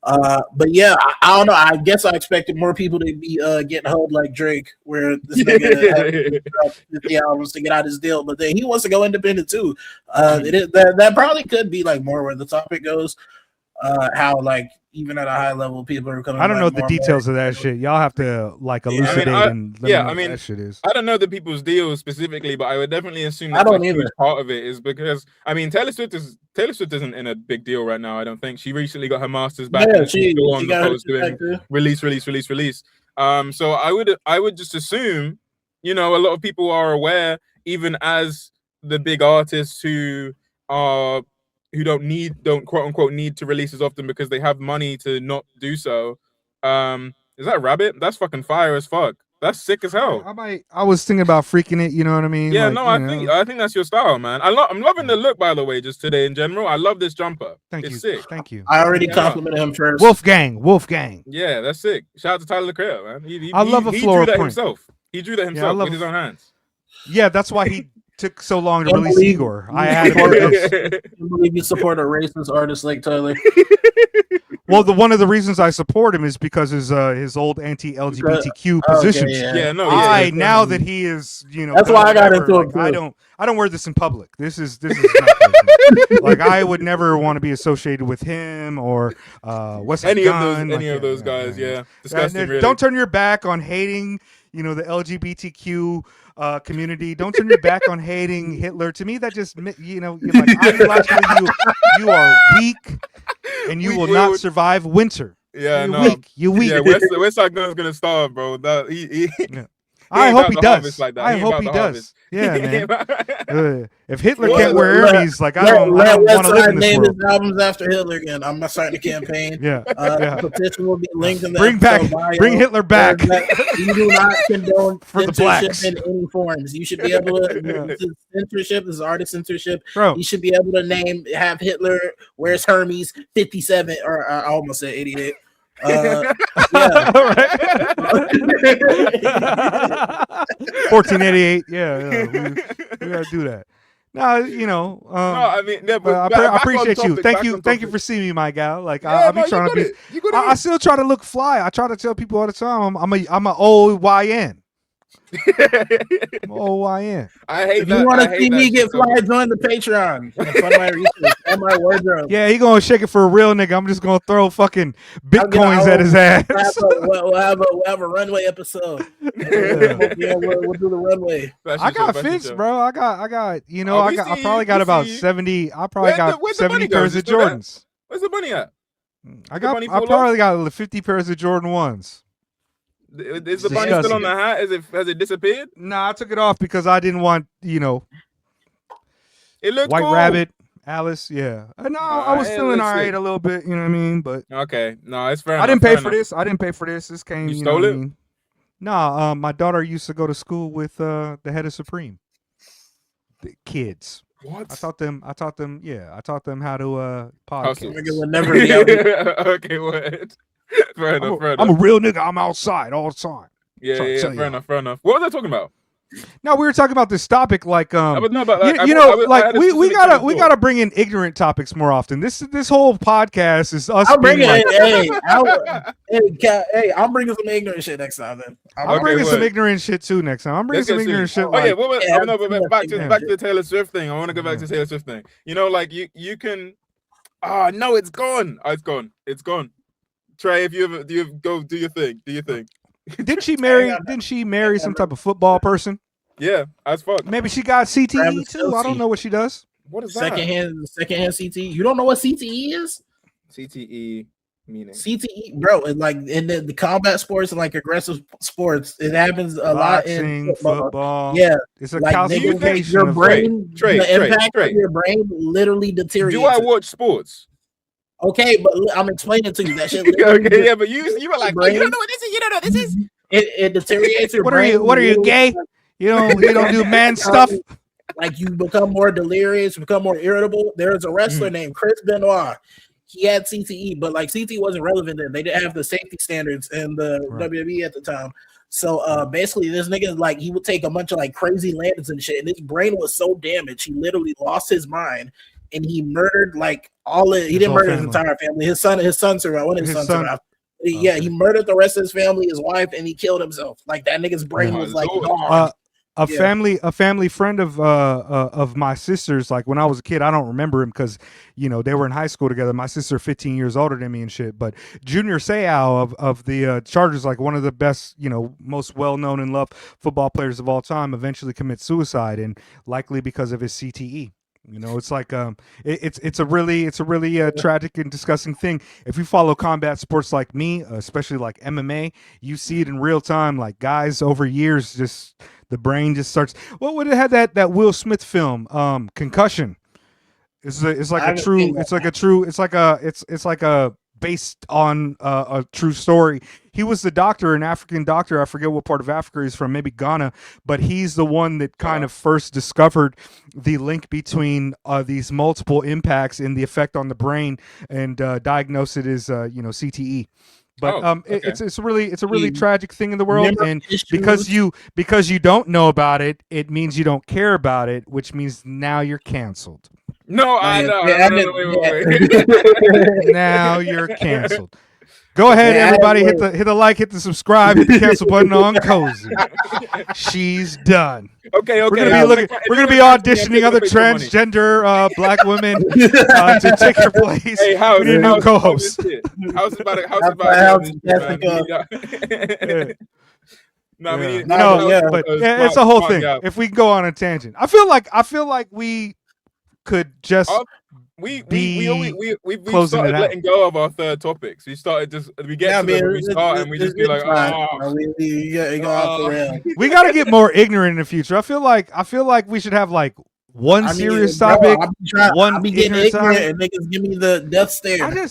But yeah, I don't know. I guess I expected more people to be getting hold like Drake, where this nigga dropped 50 albums to get out his deal, but then he wants to go independent too. That probably could be like more where the topic goes. How like even at a high level, people are coming. I don't know the details of that shit. Y'all have to like elucidate and let me know what that shit is. I don't know the people's deals specifically, but I would definitely assume that a huge part of it is because Taylor Swift isn't in a big deal right now. I don't think. She recently got her masters back. Yeah, she on the post doing release. So I would just assume, a lot of people are aware, even as the big artists who don't quote unquote need to release as often because they have money to not do so. Is that Rabbit? That's fucking fire as fuck. That's sick as hell. I was thinking about freaking it, you know what I mean? Yeah, like, I think that's your style, man. I'm loving the look, by the way, just today in general. I love this jumper. It's sick. Thank you. I already complimented him first. Wolfgang. Yeah, that's sick. Shout out to Tyler the Creator, man. I love a floral print. He drew that himself with his own hands. Yeah, that's why he took so long to release Igor. I had I believe you support a racist artist like Tyler. Well, one of the reasons I support him is because his old anti-LGBTQ positions. Now that he is, that's why I got into it. I don't wear this in public. This is not personal. Like, I would never want to be associated with him or any of those guys. Yeah, disgusting. Really. Don't turn your back on hating, the LGBTQ community. Don't turn your back on hating Hitler. To me, that just, you're like, ideologically, you are weak, and you will not survive winter. Yeah, you're weak. Yeah, West Side Gun's gonna starve, bro. I ain't hope about he the does. harvest like that. I He ain't hope about he the does. harvest. Yeah, He ain't man. about- If Hitler Well, can't wear Hermes, like I don't want to live in this name world. his albums after Hitler again. I'm starting a campaign. Yeah, yeah. The petition will be linked in the Bring episode back, bio. bring Hitler back You do not condone for the censorship blacks, in any forms. You should be able to. Yeah. This is censorship. This is artist censorship. bro. You should be able to have Hitler wears Hermes 57 or I almost said 88. Yeah. 1488. Yeah, we gotta do that. No, you know. No, I mean, no, but but I back on appreciate you. topic, Thank back you. on Thank you topic. for seeing me, my gal. Like Yeah, I'll be no, trying to be. You got I still try to look fly. I try to tell people all the time. I'm a OYN. I'm a OYN. I hate If that. you want I to hate see that me shit get so fly, much. join the Patreon. Fund my research and my wardrobe. Yeah, he gonna shake it for a real nigga. I'm just gonna throw fucking bitcoins at his ass. We'll have a runway episode. Yeah. We'll do the runway. I got fits, bro. I got. You know, Oh, I probably got about 70. I probably got where'd the 70 money go? pairs Is of it still there? Jordans. Where's the money at? I money I fall probably got 50 pairs of Jordan 1s. Is the bunny still on the hat? Has it disappeared? Nah, I took it off because I didn't want, It looks White cool. Rabbit, Alice. Yeah, no, I was it feeling looks all right sick. a little bit. You know what I mean? But Okay, no, it's fair. I enough, didn't pay fair for enough. this. I didn't pay for this. This came. You know stole what it? I mean? Nah, my daughter used to go to school with the head of Supreme. The kids. What? I taught them. Yeah, I taught them how to podcast. Nigga would never be able to- Okay, what? Fair enough. I'm a real nigga. I'm outside all the time. Yeah, trying to tell fair you. enough, fair enough. What was I talking about? No, we were talking about this topic, like But no, but we I had a we specific gotta train of thought. bring in ignorant topics more often. This whole podcast is us. I'm bringing being like, I'm bringing some ignorant shit next time. Then I'm bringing some wait. ignorant shit too next time. I'm bringing Let's some get ignorant serious. shit. Oh yeah, like, what was, Yeah, no, but back to yeah. the Taylor Swift thing. I want to go back to the Taylor Swift thing. Like you can. No, it's gone. It's gone. It's gone. Trey, if you ever go do your thing. Do your thing. Didn't she marry some type of football person? Yeah, as fuck. Maybe she got CTE Travis too. I don't Kelce. know what she does. What is that? secondhand CTE. You don't know what CTE is? CTE meaning. CTE, bro. Like in the combat sports and like aggressive sports, it happens a lot in Boxing, football. Yeah, It's a like nigga, calcification your of brain, Trey, the impact Trey. of your brain literally deteriorates. Do I watch sports? Okay, but I'm explaining to you that shit. Okay, yeah, but you were like, brain. you don't know what this is. You don't know what this is. It deteriorates your What brain. are you gay? You don't do man stuff. Like you become more delirious, become more irritable. There's a wrestler named Chris Benoit. He had CTE, but like CTE wasn't relevant then. They didn't have the safety standards in the WWE at the time. So basically, this nigga like he would take a bunch of like crazy landings and shit, and his brain was so damaged he literally lost his mind, and he murdered like he didn't murder his entire family. His son survived. One of his sons survived. Yeah, he murdered the rest of his family, his wife, and he killed himself. Like that nigga's brain was like gone. A family friend of my sister's, like when I was a kid, I don't remember him because they were in high school together. My sister 15 years older than me and shit. But Junior Seau of the Chargers, like one of the best, most well known and loved football players of all time, eventually commits suicide, and likely because of his CTE. It's like it's a really tragic and disgusting thing. If you follow combat sports like me, especially like MMA, you see it in real time. Like guys over years, just the brain just starts. What would it have that Will Smith film, Concussion? It's like a based on a true story. He was the doctor, an African doctor. I forget what part of Africa he's from, maybe Ghana, but he's the one that kind of first discovered the link between these multiple impacts and the effect on the brain, and diagnosed it as CTE. But it's a really tragic thing in the world, and because you don't know about it, it means you don't care about it, which means now you're canceled. No, I know. Wait. Now you're canceled. Go ahead, everybody. Hit the like, hit the subscribe, hit the cancel button on Kosey. She's done. Okay. We're gonna be auditioning other transgender black women to take her place. Hey, we need a new co-host. How's about it? It's a whole thing. If we go on a tangent, I feel like we could just we've closing it started out. letting go of our third topics. We get to them and we start and we just be like, oh, you go off the rail. We got to get more ignorant in the future. I feel like we should have like one serious topic, one I'll be getting ignorant ignorant topic. and niggas give me the death stare.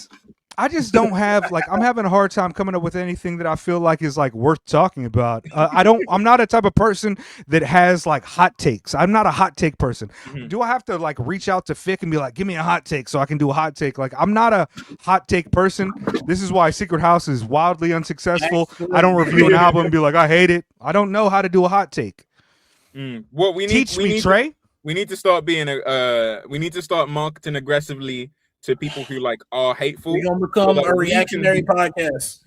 I just don't have like I'm having a hard time coming up with anything that I feel like is like worth talking about. I'm not a type of person that has like hot takes. I'm not a hot take person. Mhm. Do I have to like reach out to Fick and be like, give me a hot take so I can do a hot take? Like I'm not a hot take person. This is why Secret House is wildly unsuccessful. I don't review an album and be like, I hate it. I don't know how to do a hot take. What we need, Teach me, Trey. We need to start being we need to start marketing aggressively to people who like are hateful. We're gonna become a reactionary podcast.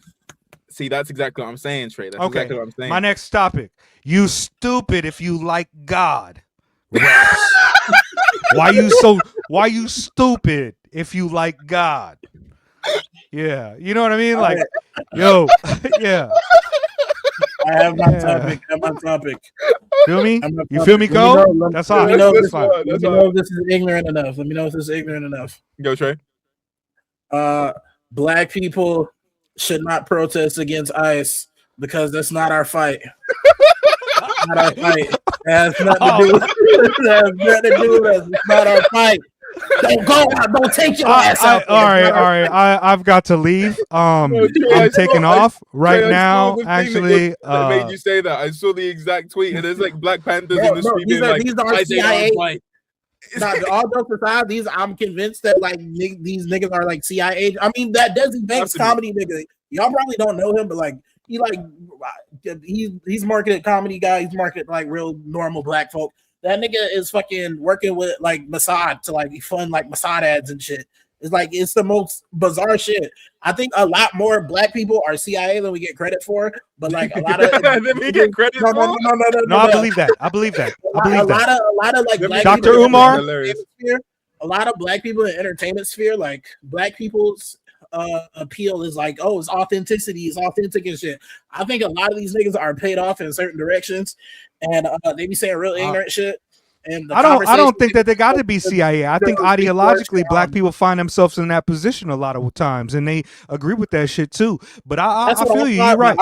See, that's exactly what I'm saying, Trey. That's Okay. exactly what I'm saying. My next topic. You stupid if you like God. Raps. Why you stupid if you like God? Yeah. You know what I mean? Like, yo, yeah. I have my topic. I have my topic. Feel me? I'm You feel me, Cole? That's hot. Let me know That's if fine. let me know if this is ignorant enough. Let me know if this is ignorant enough. Go, Trey. Black people should not protest against ICE because that's not our fight. Not our fight. It has nothing to do with it. Has nothing to do with us. It's not our fight. Don't go out. Don't take your ass out. All right. I've got to leave. I'm taking off right now. Actually, that made you say that. I saw the exact tweet, and there's like Black Panthers in the street being like, these are CIA. All jokes aside, I'm convinced that like these niggas are like CIA. I mean, that Desi Banks comedy nigga. Y'all probably don't know him, but like he's marketed comedy guy. He's marketed like real normal black folk. That nigga is fucking working with like Mossad to like fund like Mossad ads and shit. It's like it's the most bizarre shit. I think a lot more black people are CIA than we get credit for, but like a lot of than we get credit for. No, I believe that. I believe that. A lot of like black Dr. people Umar. A lot of black people in the entertainment sphere, like black people's appeal is like, oh, it's authenticity, it's authentic and shit. I think a lot of these niggas are paid off in certain directions, and they be saying real ignorant shit. And I don't think that they got to be CIA. I think ideologically black people find themselves in that position a lot of times, and they agree with that shit too. But I feel you. You're right.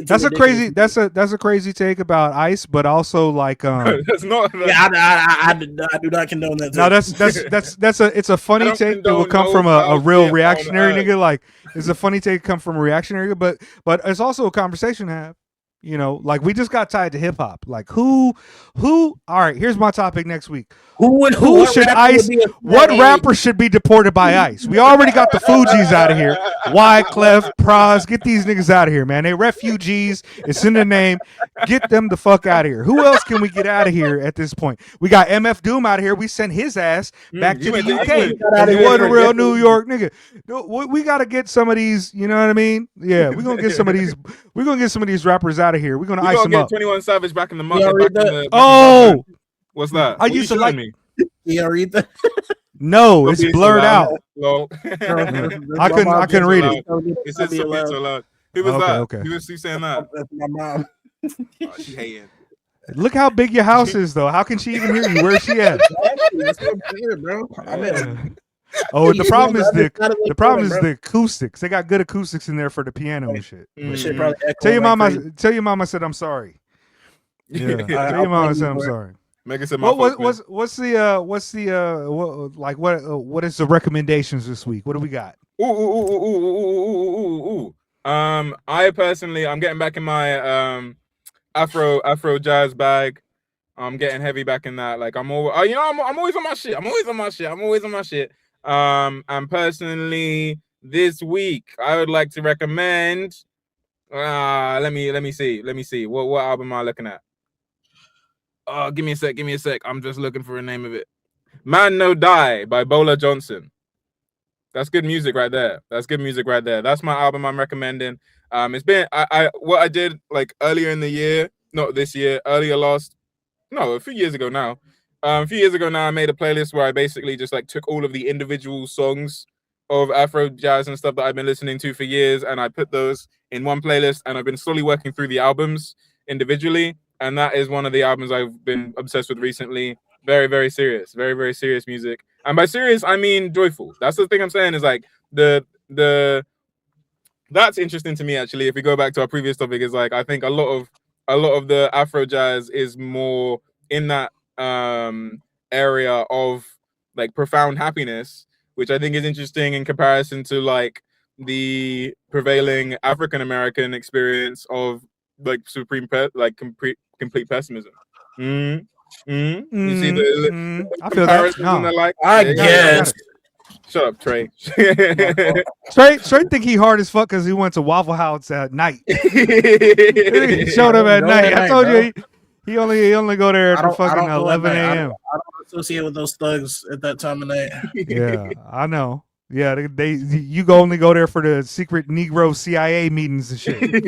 That's a crazy. That's a crazy take about ICE, but also like that's not. Yeah, I do not condone that. No, it's a funny take that will come from a real reactionary nigga. Like it's a funny take come from a reactionary, but it's also a conversation to have. You know, like we just got tied to hip hop. Like who? All right, here's my topic next week. Who should ICE? What rapper should be deported by ICE? We already got the Fugees out of here. Wyclef, Pras, get these niggas out of here, man. They refugees. It's in the name. Get them the fuck out of here. Who else can we get out of here at this point? We got MF Doom out of here. We sent his ass back to the UK. He wasn't a real New York nigga. We got to get some of these. You know what I mean? Yeah, we're gonna get some of these. We're gonna get some of these rappers out of here. We're gonna ice them up. 21 Savage back in the month. What's that? I used to like me. You read that? No, it's blurred out. Well, I couldn't read it. It says so loud. Who was that? Okay. Who was saying that? That's my mom. Oh, she hating. Look how big your house is, though. How can she even hear you? Where's she at? That's what I'm saying, bro. Oh, the problem is the acoustics. They got good acoustics in there for the piano and shit. Tell your mom I said I'm sorry. Yeah, tell your mom I said I'm sorry. Megan said, what is the recommendations this week? What do we got? I personally, I'm getting back in my Afro jazz bag. I'm getting heavy back in that. Like I'm always on my shit. And personally, this week I would like to recommend. Let me see. What album am I looking at? Give me a sec. I'm just looking for a name of it. Man No Die by Bola Johnson. That's good music right there. That's my album I'm recommending. It's been what I did like earlier in the year, not this year, a few years ago now. A few years ago now, I made a playlist where I basically just like took all of the individual songs of Afro jazz and stuff that I've been listening to for years, and I put those in one playlist, and I've been slowly working through the albums individually. And that is one of the albums I've been obsessed with recently. Very, very serious. Very, very serious music. And by serious, I mean joyful. That's the thing I'm saying is like the that's interesting to me actually. If we go back to our previous topic, is like I think a lot of the Afro jazz is more in that area of like profound happiness, which I think is interesting in comparison to like the prevailing African American experience of like complete pessimism. You see the I feel that. comparisons and the like. I guess. Shut up, Trey. Trey think he hard as fuck because he went to Waffle House at night. He showed up at night. I told you he only go there at fucking 11 a.m. I don't associate with those thugs at that time of night. Yeah, I know. Yeah, you only go there for the secret Negro CIA meetings and shit. Give a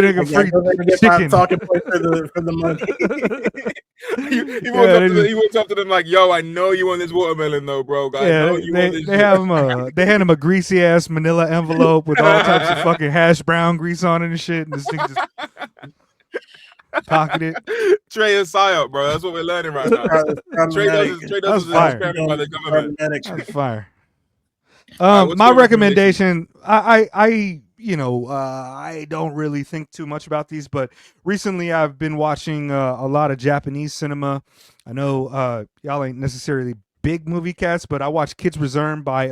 nigga free chicken. Talking point for the money. He walks up to them like, "Yo, I know you want this watermelon though, bro. They hand him a greasy ass Manila envelope with all types of fucking hash brown grease on it and shit, and this thing just pocket it. Trey is psyop, bro. That's what we're learning right now. Trey does his experiment by the government. That's fire. My recommendation, I don't really think too much about these, but recently I've been watching a lot of Japanese cinema. I know y'all ain't necessarily big movie cats, but I watched Kids Return by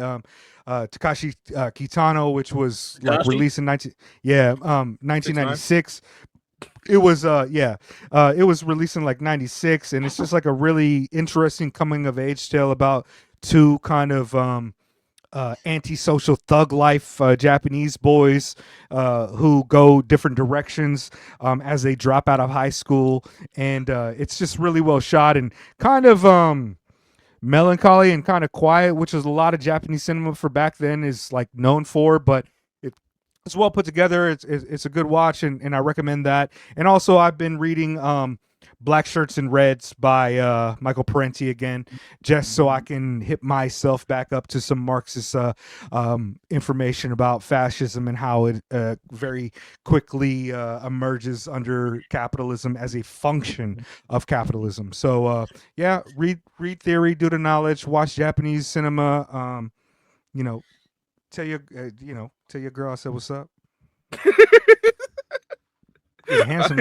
Takashi Kitano, which was like released in 1996. It was it was released in like 96, and it's just like a really interesting coming of age tale about two kind of antisocial thug life Japanese boys who go different directions as they drop out of high school, and it's just really well shot and kind of melancholy and kind of quiet, which is a lot of Japanese cinema for back then is like known for, but it's well put together. It's a good watch, and I recommend that. And also, I've been reading Black Shirts and Reds by Michael Parenti again, just so I can hit myself back up to some Marxist information about fascism and how it very quickly emerges under capitalism as a function of capitalism. So read theory, do the knowledge, watch Japanese cinema. Tell your girl I said what's up. Getting handsome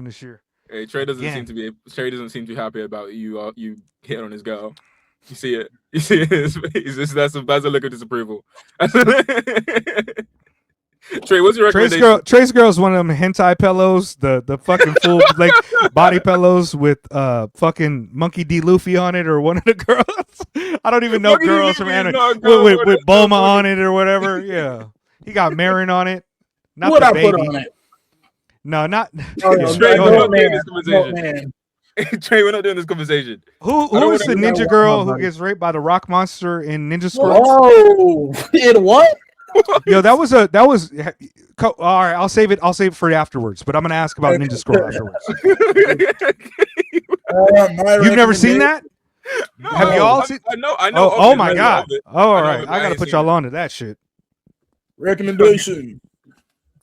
this year. Hey, Trey doesn't seem too happy about you hitting on his girl. You see it. That's a look of disapproval. Trey, what's your recommendation? Trey's girl is one of them hentai pillows, the fucking full like body pillows with fucking Monkey D. Luffy on it, or one of the girls. I don't even know Monkey girls from anime with Bulma on it or whatever. Yeah, he got Marin on it. Not what the baby. Put on it? No, not. Trey, we're not doing this conversation. Trey, we're not doing this conversation. Who is the ninja girl who gets raped by the rock monster in Ninja Scroll? Oh, in what? Yo, that was all right. I'll save it for afterwards. But I'm gonna ask about Ninja Scroll afterwards. You've never seen that? No, have you all seen? I know. Oh my god! All right, I gotta put y'all on to that shit. Recommendation.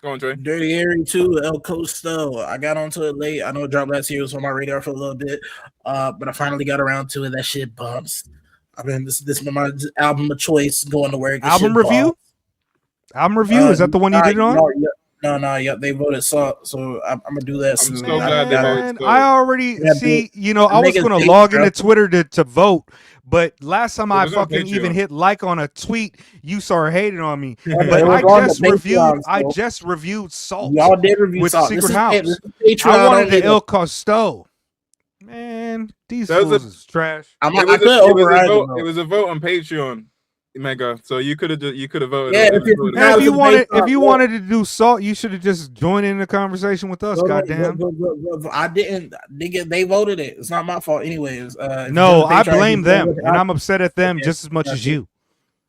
Go on, Trey. Dirty Harry 2, El Costo. I got onto it late. I know it dropped last year. It was on my radar for a little bit, but I finally got around to it. That shit bumps. This has been my album of choice going to work. Album review? Album review? Is that the one you did it on? No, they voted so I'm gonna do that. I'm so glad they voted. I already see. I was gonna log into Twitter to vote, but last time I fucking even hit like on a tweet, you started hating on me. But I just reviewed Salt. Y'all did review with Salt. Secret House. I wanted the El Costo. Man, these fools is trash. It was a vote on Patreon. Mega, so you could have voted. Yeah, if you wanted to do Salt, you should have just joined in the conversation with us. Goddamn, I didn't. They voted it. It's not my fault, anyways. No, I blame them, and I'm upset at them just as much as you.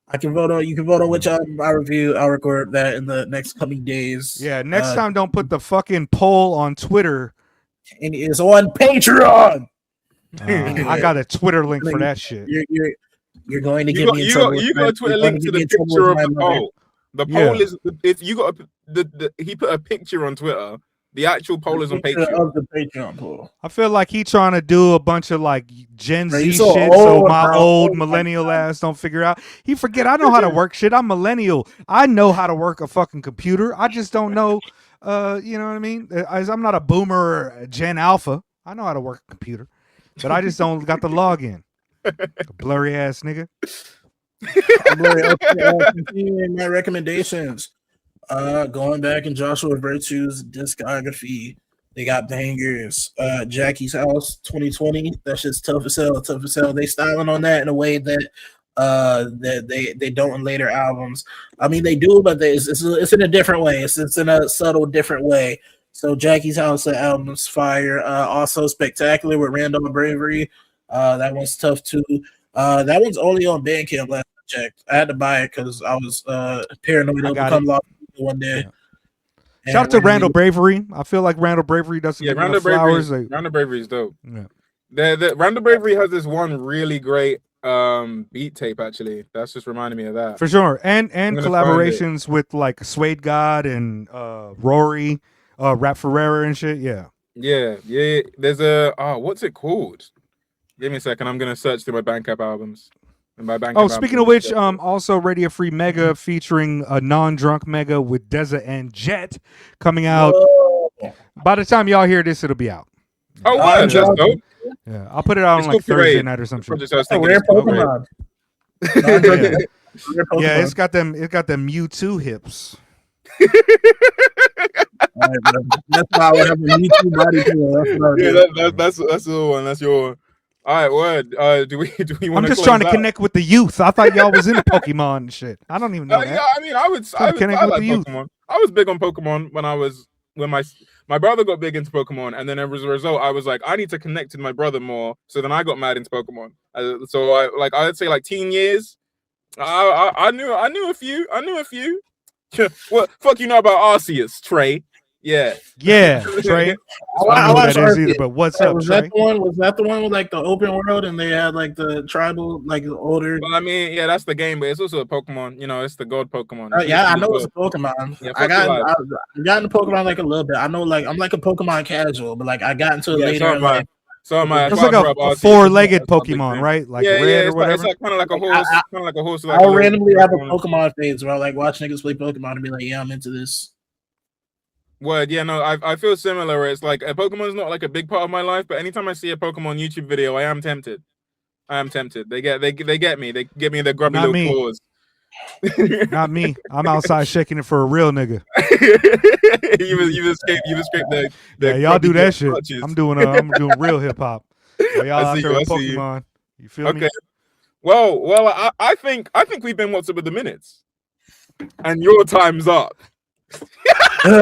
I can vote on. You can vote on which album I review. I'll record that in the next coming days. Yeah, next time don't put the fucking poll on Twitter. And it's on Patreon. I got a Twitter link for that shit. You're going to get me in trouble. You got a Twitter link to the picture of the poll. The poll is if you got he put a picture on Twitter The actual poll is on Picture Patreon. of the Patreon poll. I feel like he trying to do a bunch of like Gen Bro, Z you shit, so so old, my bro. old Oh my millennial ass don't figure out. He forget I know how to work shit. I'm millennial. I know how to work a fucking computer. I just don't know. You know what I mean? I'm not a boomer or a Gen Alpha. I know how to work a computer, but I just don't got the login. Blurry ass nigga. Continuing my recommendations. Going back in Joshua Virtue's discography, they got bangers. Jackie's House 2020. That shit's tough as hell. Tough as hell. They styling on that in a way that that they don't in later albums. I mean, they do, but it's in a different way. It's in a subtle, different way. So Jackie's House album's fire. Also Spectacular with Randall Bravery. That one's tough too. That one's only on Bandcamp last I checked. I had to buy it because I was paranoid it'll become lost one day. Yeah. Shout out to Randall Bravery. I feel like Randall Bravery doesn't get enough flowers. Randall Bravery is dope. Yeah. The Randall Bravery has this one really great beat tape actually. That's just reminding me of that. For sure. And collaborations with like Suede God and Rory, Rap Ferreira and shit. Yeah. Yeah. There's a what's it called? Give me a second. I'm gonna search through my Bandcamp albums. Speaking of which, also Radio Free Mega featuring a non-drunk Mega with Deza and Jet coming out. Whoa. By the time y'all hear this, it'll be out. Oh, wow, that's dope. Yeah, I'll put it out on like Thursday night or something. Rare Pokemon. Yeah, it's got them Mewtwo hips. That's why I have a Mewtwo body. That's the one. That's your one. All right, word. Do we want? I'm just trying to connect with the youth. I thought y'all was into Pokemon and shit. I don't even know that. Yeah, I mean, I like Pokemon. I was big on Pokemon when my brother got big into Pokemon, and then as a result, I was like, I need to connect with my brother more. So then I got mad into Pokemon. So I'd say like teen years. I knew a few. What fuck you know about Arceus, Trey? Yeah, Trey. I don't know what that is either, but what's up, Trey? Was that the one with like the open world and they had like the tribal, like the older? Well, I mean, yeah, that's the game, but it's also a Pokemon. You know, it's the gold Pokemon. Yeah, I know it's a Pokemon. Yeah, I got into Pokemon like a little bit. I know, like I'm like a Pokemon casual, but like I got into it later in life. So it's like a four-legged Pokemon, right? Like red or whatever. It's like kind of like a horse. Kind of like a horse. I'll randomly have a Pokemon phase where I like watch niggas play Pokemon and be like, yeah, I'm into this. Word, yeah, no, I feel similar. Where it's like a Pokemon is not like a big part of my life, but anytime I see a Pokemon YouTube video, I am tempted. They get me. They give me the grubby little claws. Not me. I'm outside shaking it for a real nigga. You've escaped the yeah, y'all do that shit. Clutches. I'm doing real hip hop. Y'all out there with Pokemon. You feel me? Well, I think we've been what's up with the minutes, and your time's up. I'm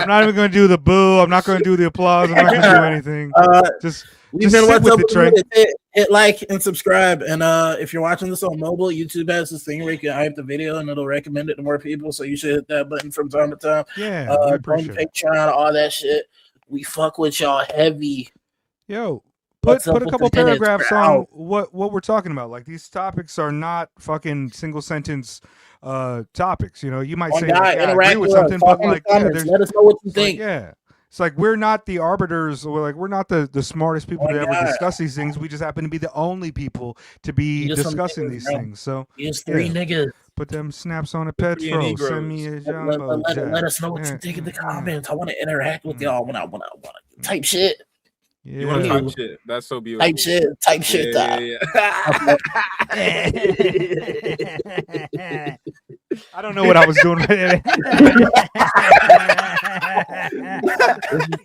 not even going to do the boo. I'm not going to do the applause. I'm not going to do anything. Just sit with it, Trey. Hit like and subscribe. And if you're watching this on mobile, YouTube has this thing where you can hype the video and it'll recommend it to more people. So you should hit that button from time to time. Yeah, Patreon, all that shit. We fuck with y'all heavy. Yo. Put a couple paragraphs on what we're talking about. Like these topics are not fucking single sentence topics. You know, you might say I agree with something, but like let us know what you think. It's like we're not the arbiters, or we're not the smartest people to ever discuss these things. We just happen to be the only people to be discussing these things. So it's three niggas. Put them snaps on a Petro. Send me a jumbo. Let us know what you think in the comments. I want to interact with y'all when I want to type shit. Yeah. You want to type shit? That's so beautiful. Type shit. I don't know what I was doing. This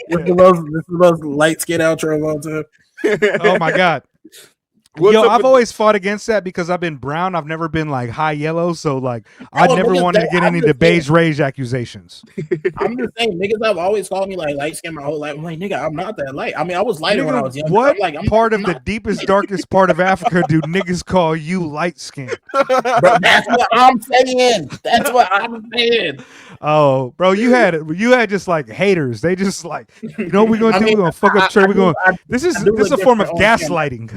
is the most light skin outro of all time. Oh my god. I've always fought against that because I've been brown. I've never been like high yellow. So like I never wanted to get any of the beige rage accusations. I'm just saying, niggas have always called me like light skin my whole life. I'm like, nigga, I'm not that light. I mean, I was lighter when I was young. What part of the deepest, darkest part of Africa do niggas call you light skin? Bro, that's what I'm saying. Oh, bro, you had just like haters. They just like, you know what we're gonna do? We're gonna fuck up Trey. This is a form of gaslighting.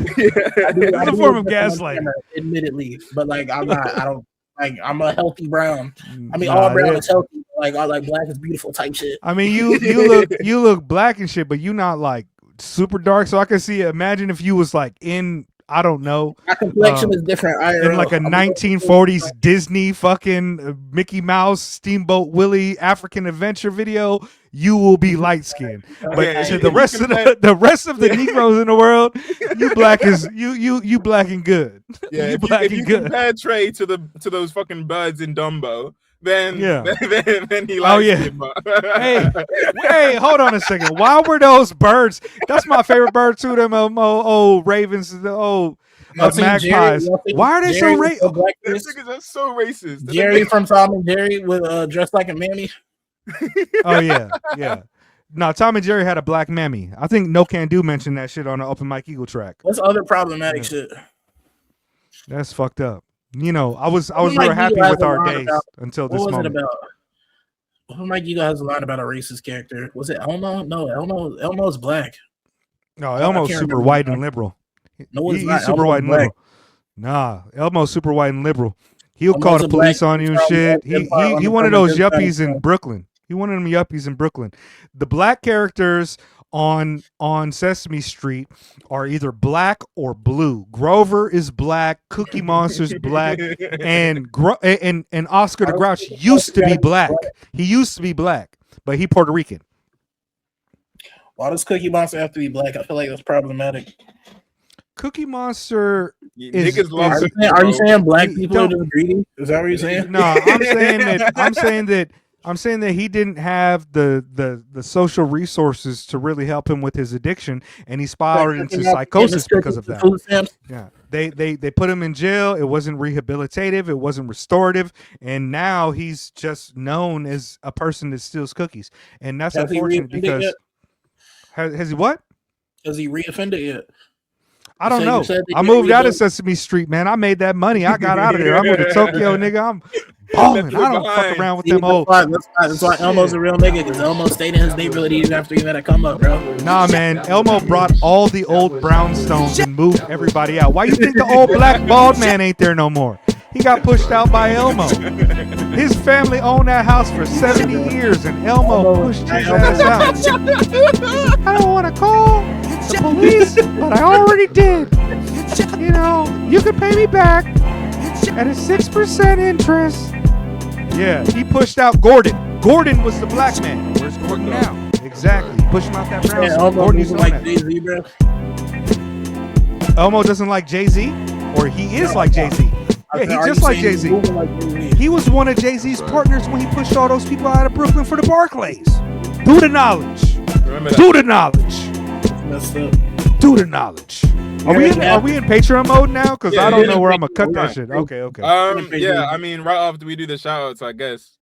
It's a form of gaslighting, admittedly, but like I'm not. I don't like. I'm a healthy brown. I mean, all brown is healthy. like all like black is beautiful type shit. I mean, you look black and shit, but you not like super dark. So I can see. Imagine if you was like in, I don't know, My complexion is different. in like a 1940s Disney fucking Mickey Mouse Steamboat Willie African adventure video. You will be light skinned, but to the rest of the rest of the Negroes in the world, you black is you black and good. Yeah, if you compare Trey to those fucking birds in Dumbo, then then he likes him. hey, hold on a second. Why were those birds? That's my favorite bird too. Them old ravens, the old magpies. Why are they so racist? Those niggas are so racist. Jerry from Tom and Jerry with dressed like a mammy. Oh yeah. No, Tom and Jerry had a black mammy. I think No Can Do mentioned that shit on the Open Mike Eagle track. What's other problematic shit? That's fucked up. You know, I was real happy with our days until this moment. What was it about? Mike Eagle has a line about a racist character. Was it Elmo? No, Elmo's black. No, Elmo's super white and liberal. No, he's not. Super white and liberal. Nah, Elmo's super white and liberal. He'll call the police on you and shit. He one of those yuppies in Brooklyn. He one of them yuppies in Brooklyn. The black characters on Sesame Street are either black or blue. Grover is black, Cookie Monster's black, and Oscar the Grouch used to be black. He used to be black, but he Puerto Rican. Why does Cookie Monster have to be black? I feel like that's problematic. Cookie Monster is are you saying black people are just greedy? Is that what you're saying? No, I'm saying that he didn't have the social resources to really help him with his addiction, and he spiraled into psychosis because of that. Yeah, they put him in jail. It wasn't rehabilitative. It wasn't restorative, and now he's just known as a person that steals cookies, and that's unfortunate because has he what? Has he reoffended yet? I don't know. I moved out of Sesame Street, man. I made that money. I got out of there. I moved to Tokyo, nigga. I'm balling. I don't fuck around with them old. That's why Elmo's a real nigga, because Elmo stayed in his neighborhood even after he had a come up, bro. Nah, man. Elmo brought all the old brownstones and moved everybody out. Why you think the old black bald man ain't there no more? He got pushed out by Elmo. His family owned that house for 70 years, and Elmo pushed his ass out. I don't want to call the police, but I already did. You know, you could pay me back at a 6% interest. Yeah, he pushed out Gordon. Gordon was the black man. Where's Gordon now? Exactly. He pushed him out that brown. Yeah, Gordon used to like Jay-Z, bro. Elmo doesn't like Jay-Z? Or he is like Jay-Z? Yeah, he's just like Jay-Z. He was one of Jay-Z's partners when he pushed all those people out of Brooklyn for the Barclays. Do the knowledge. Do the knowledge. Do the knowledge. Are we in Patreon mode now? Because I don't know where I'm gonna cut that shit. Okay. Yeah, I mean, right after we do the shout outs, I guess.